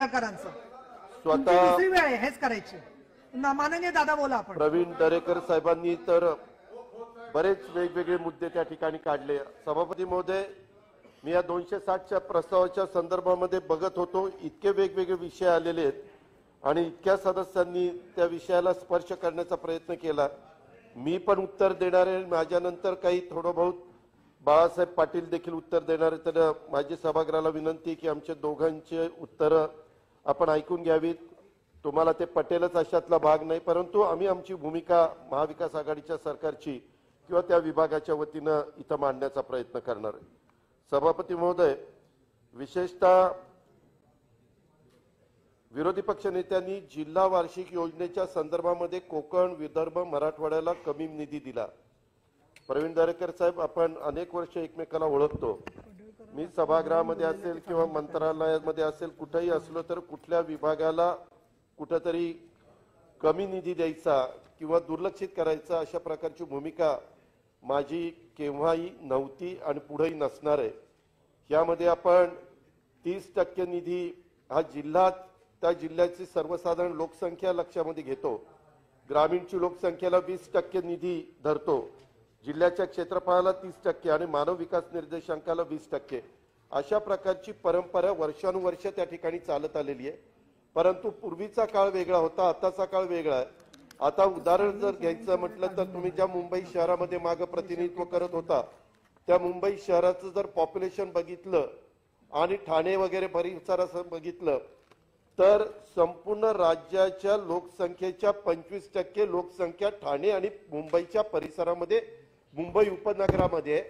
करांचं स्वतः दुसरी वेळ आहे हेच करायचे. माननीय दादा बोला आपण. प्रवीण दरेकर साहेबांनी तर बरेच वेगवेगळे मुद्दे त्या ठिकाणी काढले. सभापती महोदय, मी या 260च्या प्रस्तावाच्या संदर्भामध्ये बघत होतो, इतके वेगवेगळे विषय आलेले आहेत आणि इतक्या सदस्यांनी त्या विषयाला स्पर्श करण्याचा प्रयत्न केला. मी पण उत्तर देणार आहे, माझ्यानंतर काही थोडं बहुत बाळासाहेब पाटील देखील उत्तर देणार आहे. तर माझी सभागृहाला विनंती की आमच्या दोघांचे उत्तर आपण ऐकून घ्यावीत. तुम्हाला ते पटेलच अशातला भाग नाही, परंतु आम्ही आमची भूमिका महाविकास आघाडीच्या सरकारची किंवा त्या विभागाच्या वतीनं इथं मांडण्याचा प्रयत्न करणार आहे. सभापती महोदय, विशेषतः विरोधी पक्ष नेत्यांनी जिल्हा वार्षिक योजनेच्या संदर्भामध्ये कोकण, विदर्भ, मराठवाड्याला कमी निधी दिला. प्रवीण दरेकर साहेब, आपण अनेक वर्ष एकमेकाला ओळखतो. मी सभागृहामध्ये असेल किंवा मंत्रालयामध्ये असेल, कुठेही असलो तर कुठल्या विभागाला कुठेतरी कमी निधी द्यायचा किंवा दुर्लक्षित करायचा अशा प्रकारची भूमिका माझी केव्हाही नव्हती आणि पुढेही नसणार आहे. यामध्ये आपण 30% निधी हा जिल्हा, त्या जिल्ह्याची सर्वसाधारण लोकसंख्या लक्षामध्ये घेतो. ग्रामीणची लोकसंख्येला 20% निधी धरतो. जिल्ह्याच्या क्षेत्रफळाला 30% आणि मानव विकास निर्देशांकाला 20%. अशा प्रकारची परंपरा वर्षानुवर्ष त्या ठिकाणी चालत आलेली आहे. परंतु पूर्वीचा काळ वेगळा होता, आताचा काळ वेगळा आहे. आता उदाहरण जर घ्यायचं म्हटलं तर तुम्ही ज्या मुंबई शहरामध्ये मागे प्रतिनिधित्व करत होता, त्या मुंबई शहराचं जर पॉप्युलेशन बघितलं आणि ठाणे वगैरे परिसराचं बघितलं तर संपूर्ण राज्याच्या लोकसंख्येच्या 25% लोकसंख्या ठाणे आणि मुंबईच्या परिसरामध्ये, मुंबई उपनगरामध्ये.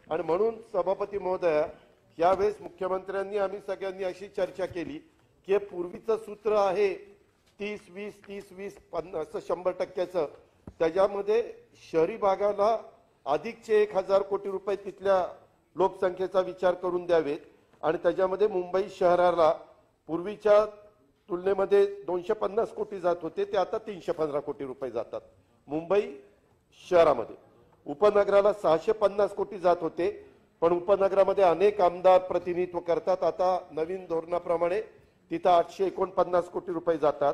आणि म्हणून सभापती महोदया, यावेळेस मुख्यमंत्र्यांनी आम्ही सगळ्यांनी अशी चर्चा केली की पूर्वीचं सूत्र आहे 30-20 30-20 50 100%. त्याच्यामध्ये शहरी भागाला अधिकचे 1000 कोटी रुपये तिथल्या लोकसंख्येचा विचार करून द्यावेत आणि त्याच्यामध्ये मुंबई शहराला पूर्वीच्या तुलनेमध्ये 250 कोटी जात होते, ते आता 315 कोटी रुपये जातात मुंबई शहरामध्ये. उपनगराला 650 कोटी जात होते, पण उपनगरामध्ये अनेक आमदार प्रतिनिधित्व करतात. आता नवीन धोरणाप्रमाणे तिथं 849 कोटी रुपये जातात.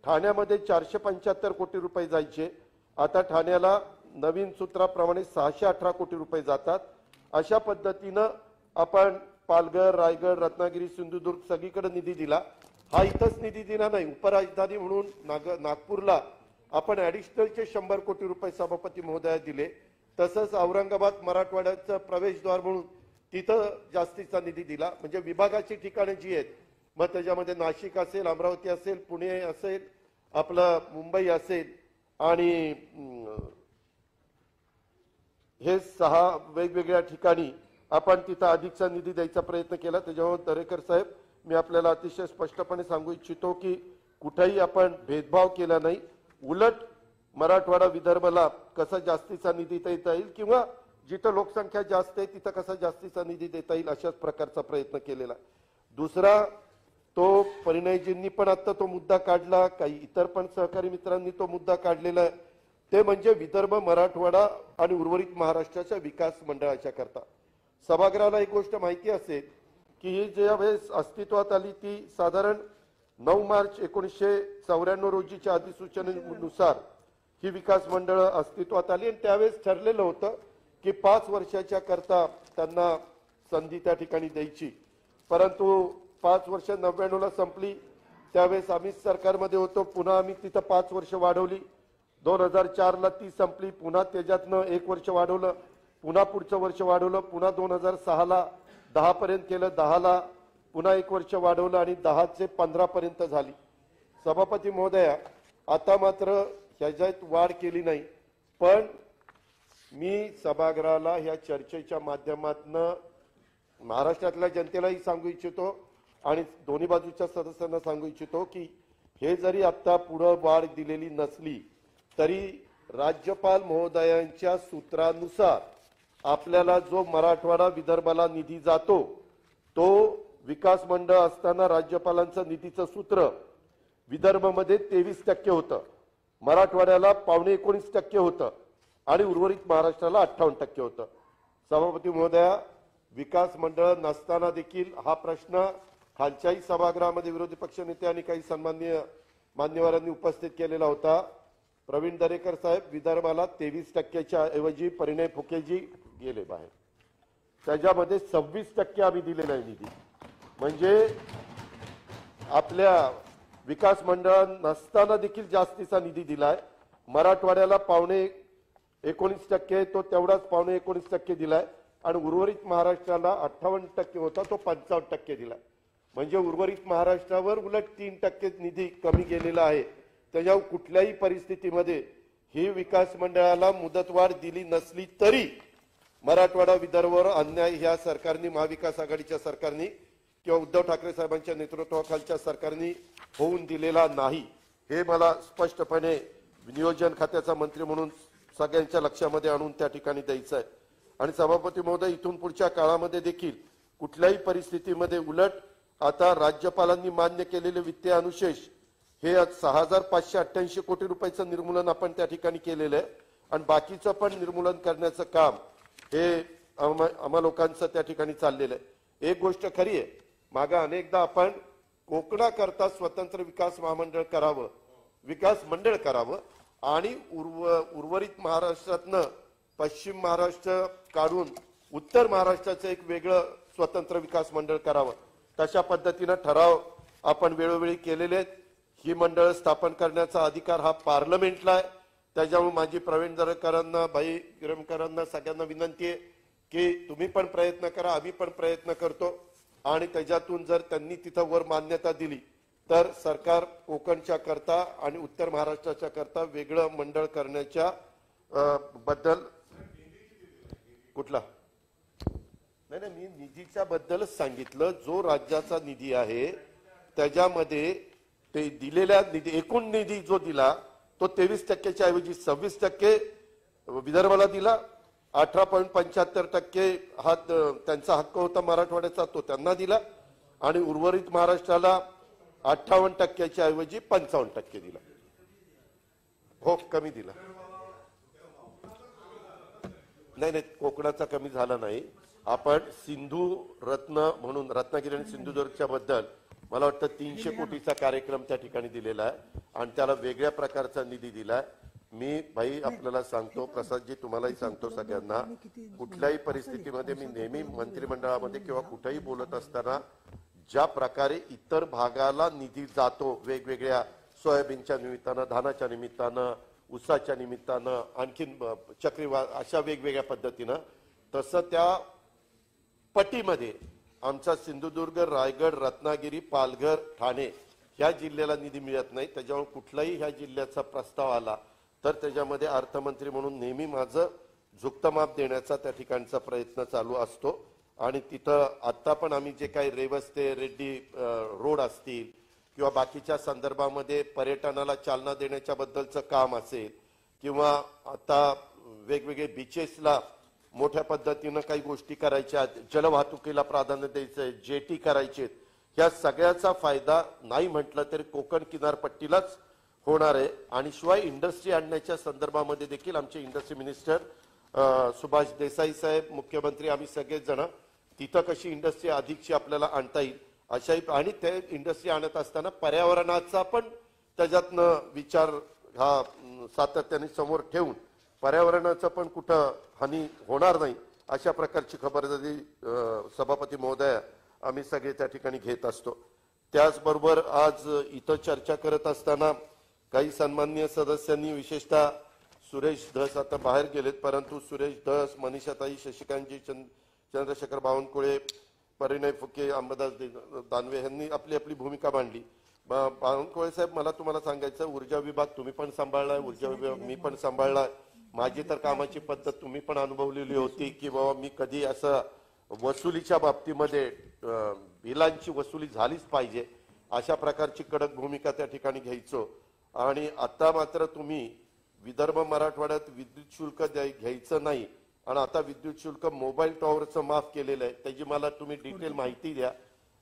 ठाण्यामध्ये 475 कोटी रुपये जायचे, आता ठाण्याला नवीन सूत्राप्रमाणे 618 कोटी रुपये जातात. अशा पद्धतीनं आपण पालघर, रायगड, रत्नागिरी, सिंधुदुर्ग सगळीकडे निधी दिला. हा इथंच निधी दिला नाही, उपराजधानी म्हणून नागपूरला आपण ऍडिशनलचे 100 कोटी रुपये सभापती महोदया दिले. तसंच औरंगाबाद मराठवाड्याचं प्रवेशद्वार म्हणून तिथं जास्तीचा निधी दिला. म्हणजे विभागाची ठिकाणे जी आहेत, मग त्याच्यामध्ये नाशिक असेल, अमरावती असेल, पुणे असेल, आपलं मुंबई असेल आणि हे 6 वेगवेगळ्या ठिकाणी आपण तिथं अधिकचा निधी द्यायचा प्रयत्न केला. त्याच्यामुळे दरेकर साहेब, मी आपल्याला अतिशय स्पष्टपणे सांगू इच्छितो की कुठेही आपण भेदभाव केला नाही. उलट मराठवाडा, विदर्भाला कसा जास्तीचा निधी देता येईल किंवा जिथं लोकसंख्या जास्त आहे तिथं कसा जास्तीचा निधी देता येईल अशाच प्रकारचा प्रयत्न केलेला. दुसरा, तो परिणयजींनी पण आता तो मुद्दा काढला, काही इतर पण सहकारी मित्रांनी तो मुद्दा काढलेला आहे, ते म्हणजे विदर्भ, मराठवाडा आणि उर्वरित महाराष्ट्राच्या विकास मंडळाच्या करता. सभागृहाला एक गोष्ट माहिती असेल की ही ज्या वेळेस अस्तित्वात आली ती साधारण 9 मार्च 1994 रोजीच्या अधिसूचनेनुसार ही विकास मंडळ अस्तित्वात आली. आणि त्यावेळेस ठरलेलं होतं की 5 वर्षाच्या करता त्यांना संधी त्या ठिकाणी द्यायची. परंतु 5 वर्ष 99ला संपली, त्यावेळेस आम्ही सरकारमध्ये होतो, पुन्हा आम्ही तिथं 5 वर्ष वाढवली. 2004ला ती संपली, पुन्हा त्याच्यातनं 1 वर्ष वाढवलं, पुन्हा पुढचं वर्ष वाढवलं, पुन्हा 2006ला 10 पर्यंत केलं, 10ला पुन्हा 1 वर्ष वाढवलं आणि 10 ते 15 पर्यंत झाली. सभापती महोदया, आता मात्र ह्याच्यात वाढ केली नाही. पण मी सभागृहाला ह्या चर्चेच्या माध्यमातून महाराष्ट्रातल्या जनतेलाही सांगू इच्छितो आणि दोन्ही बाजूच्या सदस्यांना सांगू इच्छितो की हे जरी आता पुढे वाढ दिलेली नसली तरी राज्यपाल महोदयांच्या सूत्रानुसार आपल्याला जो मराठवाडा, विदर्भाला निधी जातो तो विकास मंडळ असताना राज्यपालांचं निधीचं सूत्र विदर्भामध्ये 23% होतं, मराठवाड्याला 19.25% होतं आणि उर्वरित महाराष्ट्राला 58% होतं. सभापती महोदया, विकास मंडळ नसताना देखील हा प्रश्न खालच्याही सभागृहामध्ये विरोधी पक्षनेते आणि काही सन्माननीय मान्यवरांनी उपस्थित केलेला होता. प्रवीण दरेकर साहेब, विदर्भाला 23%च्या ऐवजी परिणय फुकेजी गेले बाहेर, त्याच्यामध्ये 26% आम्ही दिलेला आहे निधी. म्हणजे आपल्या विकास मंडळात नसताना देखील जास्तीचा निधी दिलाय. मराठवाड्याला 19.5% तो तेवढाच 19.5% दिलाय आणि उर्वरित महाराष्ट्राला 58% होता तो 55% दिलाय. म्हणजे उर्वरित महाराष्ट्रावर उलट 3% निधी कमी गेलेला आहे. त्याच्यावर कुठल्याही परिस्थितीमध्ये ही विकास मंडळाला मुदतवाढ दिली नसली तरी मराठवाडा विदर्भावर अन्याय ह्या सरकारने, महाविकास आघाडीच्या सरकारने किंवा उद्धव ठाकरे साहेबांच्या नेतृत्वाखालच्या सरकारने होऊन दिलेला नाही. हे मला स्पष्टपणे नियोजन खात्याचा मंत्री म्हणून सगळ्यांच्या लक्षामध्ये आणून त्या ठिकाणी द्यायचं आहे. आणि सभापती महोदय, इथून पुढच्या काळामध्ये देखील कुठल्याही परिस्थितीमध्ये उलट आता राज्यपालांनी मान्य केलेले वित्तीय अनुशेष हे 6,588 कोटी रुपयाचं निर्मूलन आपण त्या ठिकाणी केलेलं आहे आणि बाकीचं पण निर्मूलन करण्याचं काम हे आम्हा लोकांचं त्या ठिकाणी चाललेलं आहे. एक गोष्ट खरी आहे, मागा अनेकदा आपण कोकणाकरता स्वतंत्र विकास महामंडळ करावं, विकास मंडळ करावं आणि उर्वरित महाराष्ट्रातनं पश्चिम महाराष्ट्र काढून उत्तर महाराष्ट्राचं एक वेगळं स्वतंत्र विकास मंडळ करावं. तशा पद्धतीनं ठराव आपण वेळोवेळी केलेले आहेत. ही मंडळ स्थापन करण्याचा अधिकार हा पार्लमेंटला आहे. त्याच्यामुळे माझी प्रवीण दरेकरांना, भाई गिरमकरांना सगळ्यांना विनंती आहे की तुम्ही पण प्रयत्न करा, आम्ही पण प्रयत्न करतो आणि त्याच्यातून जर त्यांनी तिथं वर मान्यता दिली तर सरकार कोकणच्या करता आणि उत्तर महाराष्ट्राच्या करता वेगळं मंडळ करण्याच्या बद्दल कुठला नाही, मी निधीच्या बद्दलच सांगितलं. जो राज्याचा निधी आहे त्याच्यामध्ये ते दिलेल्या निधी, एकूण निधी जो दिला तो 23%च्या ऐवजी 26% विदर्भाला दिला. 18.75% हा त्यांचा हक्क होता मराठवाड्याचा, तो त्यांना दिला आणि उर्वरित महाराष्ट्राला 58%च्या ऐवजी 55% दिला. हो, कमी दिला. नाही, कोकणाचा कमी झाला नाही. आपण सिंधू रत्न म्हणून रत्नागिरी आणि सिंधुदुर्गच्या बद्दल मला वाटतं 300 कोटीचा कार्यक्रम त्या ठिकाणी दिलेला आहे आणि त्याला वेगळ्या प्रकारचा निधी दिलाय. मी भाई आपल्याला सांगतो, प्रसादजी तुम्हालाही सांगतो सगळ्यांना, कुठल्याही परिस्थितीमध्ये मी नेहमी मंत्रिमंडळामध्ये किंवा कुठेही बोलत असताना ज्या प्रकारे इतर भागाला निधी जातो वेगवेगळ्या सोयाबीनच्या निमित्तानं, धानाच्या निमित्तानं, ऊसाच्या निमित्तानं, आणखीन चक्रीवादळ, अशा वेगवेगळ्या पद्धतीनं, तसं त्या पटीमध्ये आमचा सिंधुदुर्ग, रायगड, रत्नागिरी, पालघर, ठाणे ह्या जिल्ह्याला निधी मिळत नाही. त्याच्यामुळे कुठलाही ह्या जिल्ह्याचा प्रस्ताव आला तर त्याच्यामध्ये अर्थमंत्री म्हणून नेहमी माझं झुकतं माप देण्याचा त्या ठिकाणचा प्रयत्न चालू असतो. आणि तिथं आता पण आम्ही जे काही रेवस्ते, रेड्डी रोड असतील किंवा बाकीच्या संदर्भामध्ये पर्यटनाला चालना देण्याच्या बद्दलचं काम असेल किंवा आता वेगवेगळे बीचेसला मोठ्या पद्धतीनं काही गोष्टी करायच्या, जलवाहतुकीला प्राधान्य द्यायचंय, जेटी करायचे, ह्या सगळ्याचा फायदा नाही म्हटलं तरी कोकण किनारपट्टीलाच होणार आहे. आणि शिवाय इंडस्ट्री आणण्याच्या संदर्भामध्ये देखील आमचे इंडस्ट्री मिनिस्टर सुभाष देसाई साहेब, मुख्यमंत्री, आम्ही सगळेच जण तिथं कशी इंडस्ट्री अधिकची आपल्याला आणता येईल अशाही, आणि ते इंडस्ट्री आणत असताना पर्यावरणाचा पण त्याच्यातनं विचार हा सातत्याने समोर ठेवून पर्यावरणाचं पण कुठं हानी होणार नाही अशा प्रकारची खबरदारी सभापती महोदया आम्ही सगळे त्या ठिकाणी घेत असतो. त्याचबरोबर आज इथं चर्चा करत असताना काही सन्माननीय सदस्यांनी, विशेषतः सुरेश धस आता बाहेर गेलेत, परंतु सुरेश धस, मनीषाताई, शशिकांतजी, चंद्रशेखर बावनकुळे, परिणय फुके, अंबादास दानवे यांनी आपली आपली भूमिका मांडली. बावनकुळे साहेब, मला तुम्हाला सांगायचं, ऊर्जा विभाग तुम्ही पण सांभाळलाय, ऊर्जा विभाग मी पण सांभाळलाय. माझी तर कामाची पद्धत तुम्ही पण अनुभवलेली होती की बाबा मी कधी असं वसुलीच्या बाबतीमध्ये बिलांची वसुली झालीच पाहिजे अशा प्रकारची कडक भूमिका त्या ठिकाणी घ्यायचो. आणि आता मात्र तुम्ही विदर्भ मराठवाड्यात विद्युत शुल्क घ्यायचं नाही आणि आता विद्युत शुल्क मोबाईल टॉवरचं माफ केलेलं आहे, त्याची मला तुम्ही डिटेल माहिती द्या,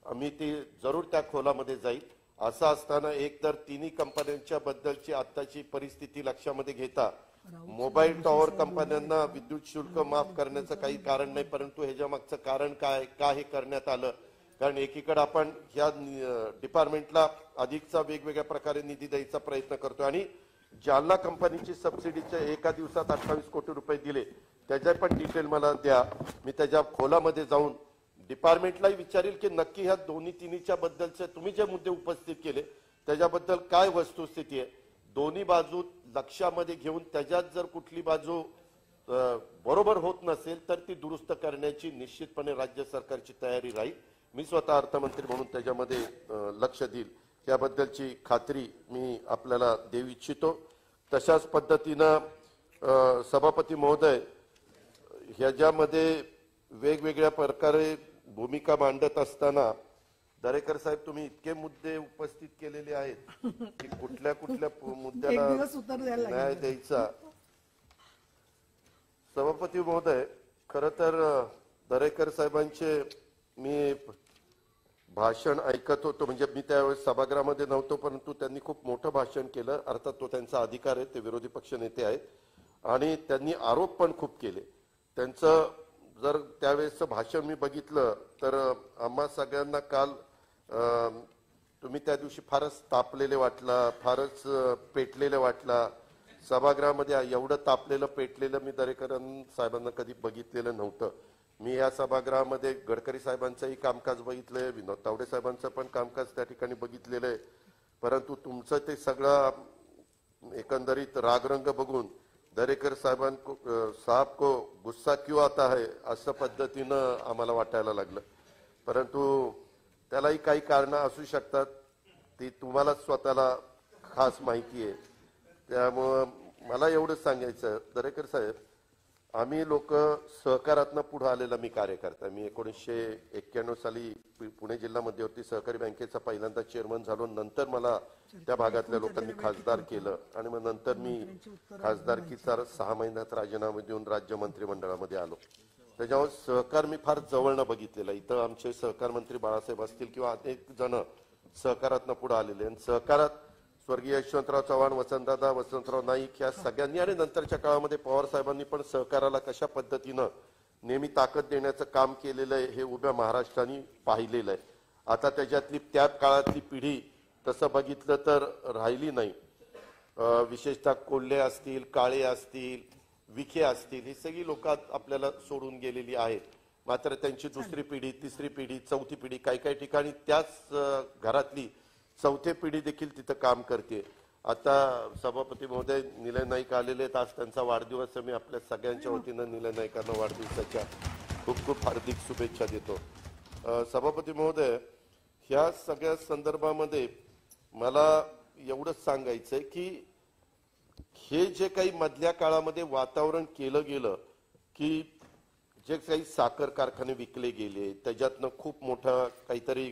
मी ती जरूर त्या खोलामध्ये जाईल. असं असताना एक तर तिन्ही कंपन्यांच्या बद्दलची आताची परिस्थिती लक्षामध्ये घेता मोबाईल टॉवर कंपन्यांना विद्युत शुल्क माफ करण्याचं काही कारण नाही, परंतु ह्याच्या मागचं कारण काय, का हे करण्यात आलं कारण एकीकडे आपण ह्या डिपार्टमेंटला अधिकचा वेगवेगळ्या प्रकारे निधी द्यायचा प्रयत्न करतोय आणि जालना कंपनीची सबसिडीचे एका दिवसात 28 कोटी रुपये दिले, त्याच्या पण डिटेल मला द्या. मी त्याच्या खोलामध्ये जाऊन डिपार्टमेंटलाही विचारेल की नक्की ह्या दोन्ही तिन्हीच्या बद्दलचे तुम्ही जे मुद्दे उपस्थित केले त्याच्याबद्दल काय वस्तुस्थिती आहे, दोन्ही बाजू लक्षामध्ये घेऊन त्याच्यात जर कुठली बाजू बरोबर होत नसेल तर ती दुरुस्त करण्याची निश्चितपणे राज्य सरकारची तयारी राहील. मी स्वतः अर्थमंत्री म्हणून त्याच्यामध्ये लक्ष देईल, त्याबद्दलची खात्री मी आपल्याला देऊ इच्छितो. तशाच पद्धतीनं सभापती महोदय ह्याच्यामध्ये वेगवेगळ्या प्रकारे भूमिका मांडत असताना दरेकर साहेब तुम्ही इतके मुद्दे उपस्थित केलेले आहेत की कुठल्या कुठल्या मुद्द्याला न्याय द्यायचा. सभापती महोदय, खर तर दरेकर साहेबांचे मी भाषण ऐकत होतो, म्हणजे मी त्यावेळेस सभागृहामध्ये नव्हतो, परंतु त्यांनी खूप मोठं भाषण केलं. अर्थात तो त्यांचा अधिकार आहे, ते विरोधी पक्ष नेते आहेत आणि त्यांनी आरोप पण खूप केले. त्यांचं जर त्यावेळेसचं भाषण मी बघितलं तर आम्हा सगळ्यांना काल तुम्ही त्या दिवशी फारच तापलेले वाटला, फारच पेटलेले वाटला. सभागृहामध्ये एवढं तापलेलं पेटलेलं मी दरेकर साहेबांना कधी बघितलेलं नव्हतं. मी या सभागृहामध्ये गडकरी साहेबांचंही कामकाज बघितलंय, विनोद तावडे साहेबांचं पण कामकाज त्या ठिकाणी बघितलेलं आहे, परंतु तुमचं ते सगळं एकंदरीत रागरंग बघून दरेकर साहब को गुस्सा क्यों आता है असं पद्धतीनं आम्हाला वाटायला लागलं. परंतु त्यालाही काही कारणं असू शकतात, ती तुम्हाला स्वतःला खास माहिती आहे. त्यामुळं मला एवढंच सांगायचं, दरेकर साहेब, आम्ही लोक सहकारातनं पुढे आलेला मी कार्यकर्ता. मी 1991 साली पुणे जिल्हा मध्यवर्ती सहकारी बँकेचा पहिल्यांदा चेअरमन झालो. नंतर मला त्या भागातल्या लोकांनी खासदार केलं आणि मग नंतर मी खासदारकीचा 6 महिन्यात राजीनामा देऊन राज्य मंत्रिमंडळामध्ये आलो. त्याच्यावर सहकार मी फार जवळनं बघितलेला. इथं आमचे सहकार मंत्री बाळासाहेब असतील किंवा अनेक जण सहकारातनं पुढे आलेले, आणि सहकारात स्वर्गीय यशवंतराव चव्हाण, वसंतराव नाईक या सगळ्यांनी आणि नंतरच्या काळामध्ये पवार साहेबांनी पण सहकाराला कशा पद्धतीनं नेहमी ताकद देण्याचं काम केलेलं आहे हे उभ्या महाराष्ट्राने पाहिलेलं आहे. आता त्याच्यातली त्या काळातली पिढी तसं बघितलं तर राहिली नाही. विशेषतः कोल्हे असतील, काळे असतील, विखे असतील, ही सगळी लोक आपल्याला सोडून गेलेली आहेत. मात्र त्यांची दुसरी पिढी, तिसरी पिढी, चौथी पिढी, काही ठिकाणी त्याच घरातली चौथी पिढी देखील तिथं काम करते. आता सभापती महोदय निलय नाईक आलेले आहेत, आज त्यांचा वाढदिवस. मी आपल्या सगळ्यांच्या वतीनं निलय नाईकांना वाढदिवसाच्या खूप खूप हार्दिक शुभेच्छा देतो. सभापती महोदय, ह्या सगळ्या संदर्भामध्ये मला एवढंच सांगायचंय की हे जे काही मधल्या काळामध्ये वातावरण केलं गेलं की जे काही साखर कारखाने विकले गेले, त्याच्यातनं खूप मोठा काहीतरी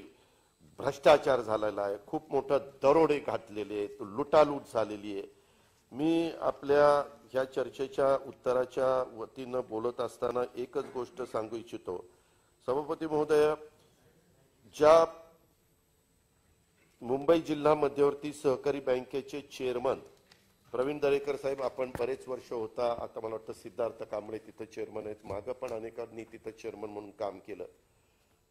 भ्रष्टाचार झालेला आहे, खूप मोठं दरोडे घातलेले आहेत, लुटालूट झालेली आहे. मी आपल्या ह्या चर्चेच्या उत्तराच्या वतीनं बोलत असताना एकच गोष्ट सांगू इच्छितो. सभापती महोदय, ज्या मुंबई जिल्हा मध्यवर्ती सहकारी बँकेचे चेअरमन प्रवीण दरेकर साहेब, आपण बरेच वर्ष होता, आता मला वाटतं सिद्धार्थ कांबळे तिथं चेअरमन आहेत, मागं पण अनेकांनी तिथं चेअरमन म्हणून काम केलं.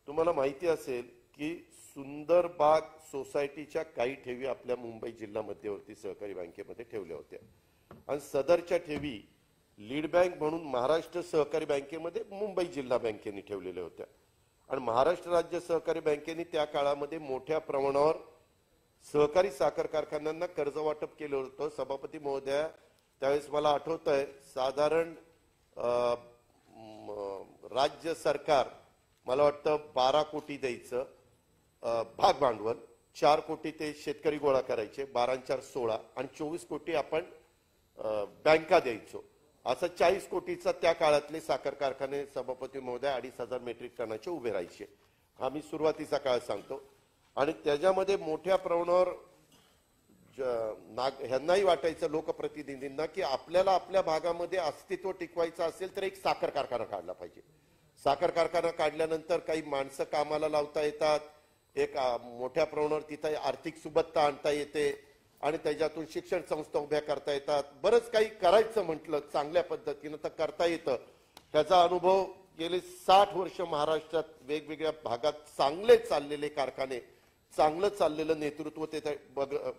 तुम्हाला माहिती असेल की सुंदरबाग सोसायटीच्या काही ठेवी आपल्या मुंबई जिल्हा मध्यवर्ती सहकारी बँकेमध्ये ठेवल्या होत्या आणि सदरच्या ठेवी लीड बँक म्हणून महाराष्ट्र सहकारी बँकेमध्ये मुंबई जिल्हा बँकेने ठेवलेल्या होत्या. आणि महाराष्ट्र राज्य सहकारी बँकेने त्या काळामध्ये मोठ्या प्रमाणावर सहकारी साखर कारखान्यांना कर्ज वाटप केलं होतं. सभापती महोदया, त्यावेळेस मला आठवत आहे, साधारण राज्य सरकार मला वाटतं 12 कोटी द्यायचं भाग भांडवल, 4 कोटी ते शेतकरी गोळा करायचे, 12 4 16 आणि 24 कोटी आपण बँका द्यायचो. असं 40 कोटीचा त्या काळातले साखर कारखाने सभापती महोदय 2,500 मेट्रिक टनाचे उभे राहायचे. हा मी सुरुवातीचा काळ सांगतो. आणि त्याच्यामध्ये मोठ्या प्रमाणावर ह्यांनाही वाटायचं लोकप्रतिनिधींना की आपल्याला आपल्या भागामध्ये अस्तित्व टिकवायचं असेल तर एक साखर कारखाना काढला पाहिजे. साखर कारखाना काढल्यानंतर काही माणसं कामाला लावता येतात, एक मोठ्या प्रमाणावर तिथे आर्थिक सुबत्ता आणता येते आणि त्याच्यातून शिक्षण संस्था उभ्या करता येतात. बरंच काही करायचं म्हटलं चांगल्या पद्धतीनं तर करता येतं. त्याचा अनुभव गेले 60 वर्ष महाराष्ट्रात वेगवेगळ्या भागात चांगले चाललेले कारखाने, चांगलं चाललेलं नेतृत्व ते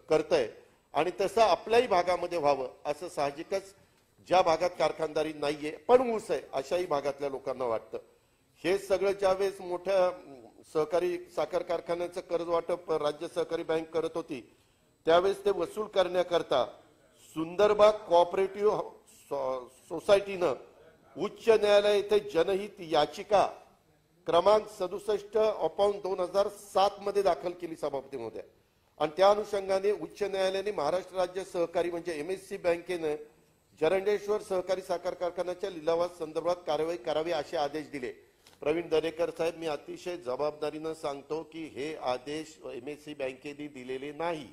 करतंय आणि तसं आपल्याही भागामध्ये व्हावं असं साहजिकच ज्या भागात कारखानदारी नाहीये पण ऊस आहे अशाही भागातल्या लोकांना वाटतं. हे सगळं ज्यावेळेस मोठ्या सहकारी साखर कारखान्याचं कर्ज वाटप राज्य सहकारी बँक करत होती त्यावेळेस ते वसूल करण्याकरता सुंदरबाग कोऑपरेटिव्ह सोसायटीनं उच्च न्यायालय येथे जनहित याचिका क्रमांक 67/2007 मध्ये दाखल केली सभापती महोदय. आणि त्या अनुषंगाने उच्च न्यायालयाने महाराष्ट्र राज्य सहकारी म्हणजे एमएससी बँकेनं जरंडेश्वर सहकारी साखर कारखान्याच्या लिलावा संदर्भात कारवाई करावी असे आदेश दिले. प्रवीण दरेकर साहेब, मी अतिशय जबाबदारीनं सांगतो की हे आदेश एमएससी बँकेने दिलेले नाही.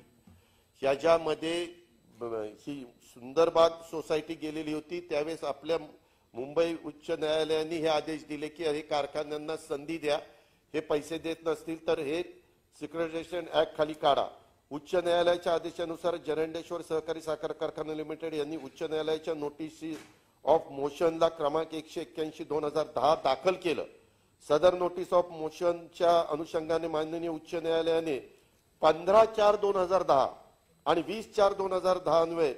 ह्याच्यामध्ये ही सुंदरबाग सोसायटी गेलेली होती त्यावेळेस आपल्या मुंबई उच्च न्यायालयाने हे आदेश दिले की हे कारखान्यांना संधी द्या, हे पैसे देत नसतील तर हे सिक्युरिटायझेशन ऍक्ट खाली काढा. उच्च न्यायालयाच्या आदेशानुसार जरंडेश्वर सहकारी साखर कारखाना लिमिटेड यांनी उच्च न्यायालयाच्या नोटीस ऑफ मोशनला क्रमांक 181/2010 दाखल केलं. सदर नोटीस ऑफ मोशनच्या अनुषंगाने माननीय उच्च न्यायालयाने 15/4/2010 आणि 20/4/2010 अन्वये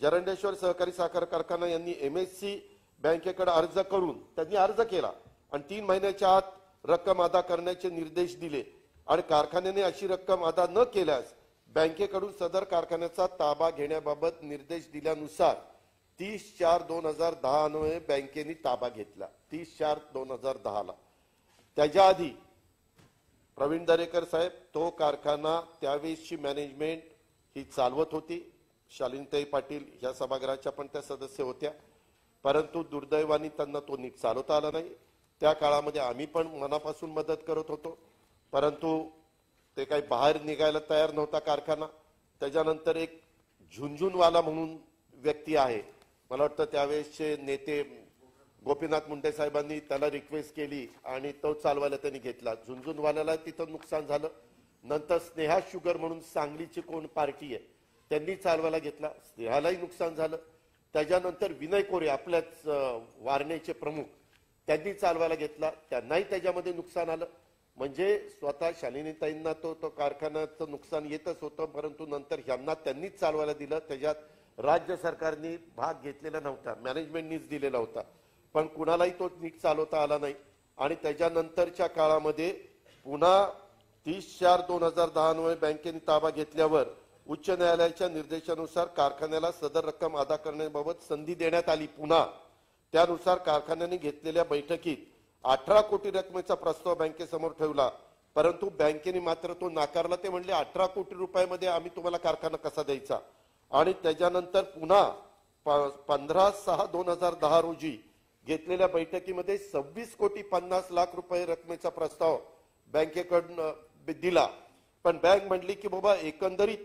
जरंडेश्वर सहकारी साखर कारखाना यांनी एमएससी बँकेकडे अर्ज करून त्यांनी अर्ज केला आणि 3 महिन्याच्या आत रक्कम अदा करण्याचे निर्देश दिले आणि कारखान्याने अशी रक्कम अदा न केल्यास बँकेकडून सदर कारखान्याचा ताबा घेण्याबाबत निर्देश दिल्यानुसार 30/4/2010 अन्वये बँकेने ताबा घेतला. 30/4/2010 ला. त्याच्या आधी प्रवीण दरेकर साहेब तो कारखाना त्यावेळेसची मॅनेजमेंट ही चालवत होती. शालिनीताई पाटील या सभागृहाच्या पण त्या सदस्य होत्या परंतु दुर्दैवाने त्यांना तो नीट चालवता आला नाही. त्या काळामध्ये आम्ही पण मनापासून मदत करत होतो परंतु ते काही बाहेर निघायला तयार नव्हता कारखाना. त्याच्यानंतर एक झुंझुनवाला म्हणून व्यक्ती आहे, मला वाटतं त्यावेळेसचे नेते गोपीनाथ मुंडे साहेबांनी त्याला रिक्वेस्ट केली आणि तो चालवायला त्यांनी घेतला. झुंझुनवाल्याला तिथं नुकसान झालं. नंतर स्नेहा शुगर म्हणून सांगलीची कोण पार्टी आहे त्यांनी चालवायला घेतला, स्नेहालाही नुकसान झालं. त्याच्यानंतर विनय कोरे आपल्याच वारणेचे प्रमुख त्यांनी चालवायला घेतला, त्यांनाही त्याच्यामध्ये नुकसान आलं. म्हणजे स्वतः शालिनीताईंना तो कारखान्याचं नुकसान येतच होतं परंतु नंतर ह्यांना त्यांनीच चालवायला दिलं. त्याच्यात राज्य सरकारने भाग घेतलेला नव्हता, मॅनेजमेंटनीच दिलेला होता पण कुणालाही तो नीट चालवता आला नाही. आणि त्याच्यानंतरच्या काळामध्ये पुन्हा 30/4/2010 अन्वये बँकेने ताबा घेतल्यावर उच्च न्यायालयाच्या निर्देशानुसार कारखान्याला सदर रक्कम अदा करण्याबाबत संधी देण्यात आली. पुन्हा त्यानुसार कारखान्याने घेतलेल्या बैठकीत 18 कोटी रकमेचा प्रस्ताव बँकेसमोर ठेवला परंतु बँकेने मात्र तो नाकारला. ते म्हणले 18 कोटी रुपयामध्ये आम्ही तुम्हाला कारखाना कसा द्यायचा. आणि त्याच्यानंतर पुन्हा 15/6/2010 रोजी घेतलेल्या बैठकीमध्ये 26,50,00,000 रुपये रकमेचा प्रस्ताव बँकेकडून दिला पण बँक म्हणली की बाबा एकंदरीत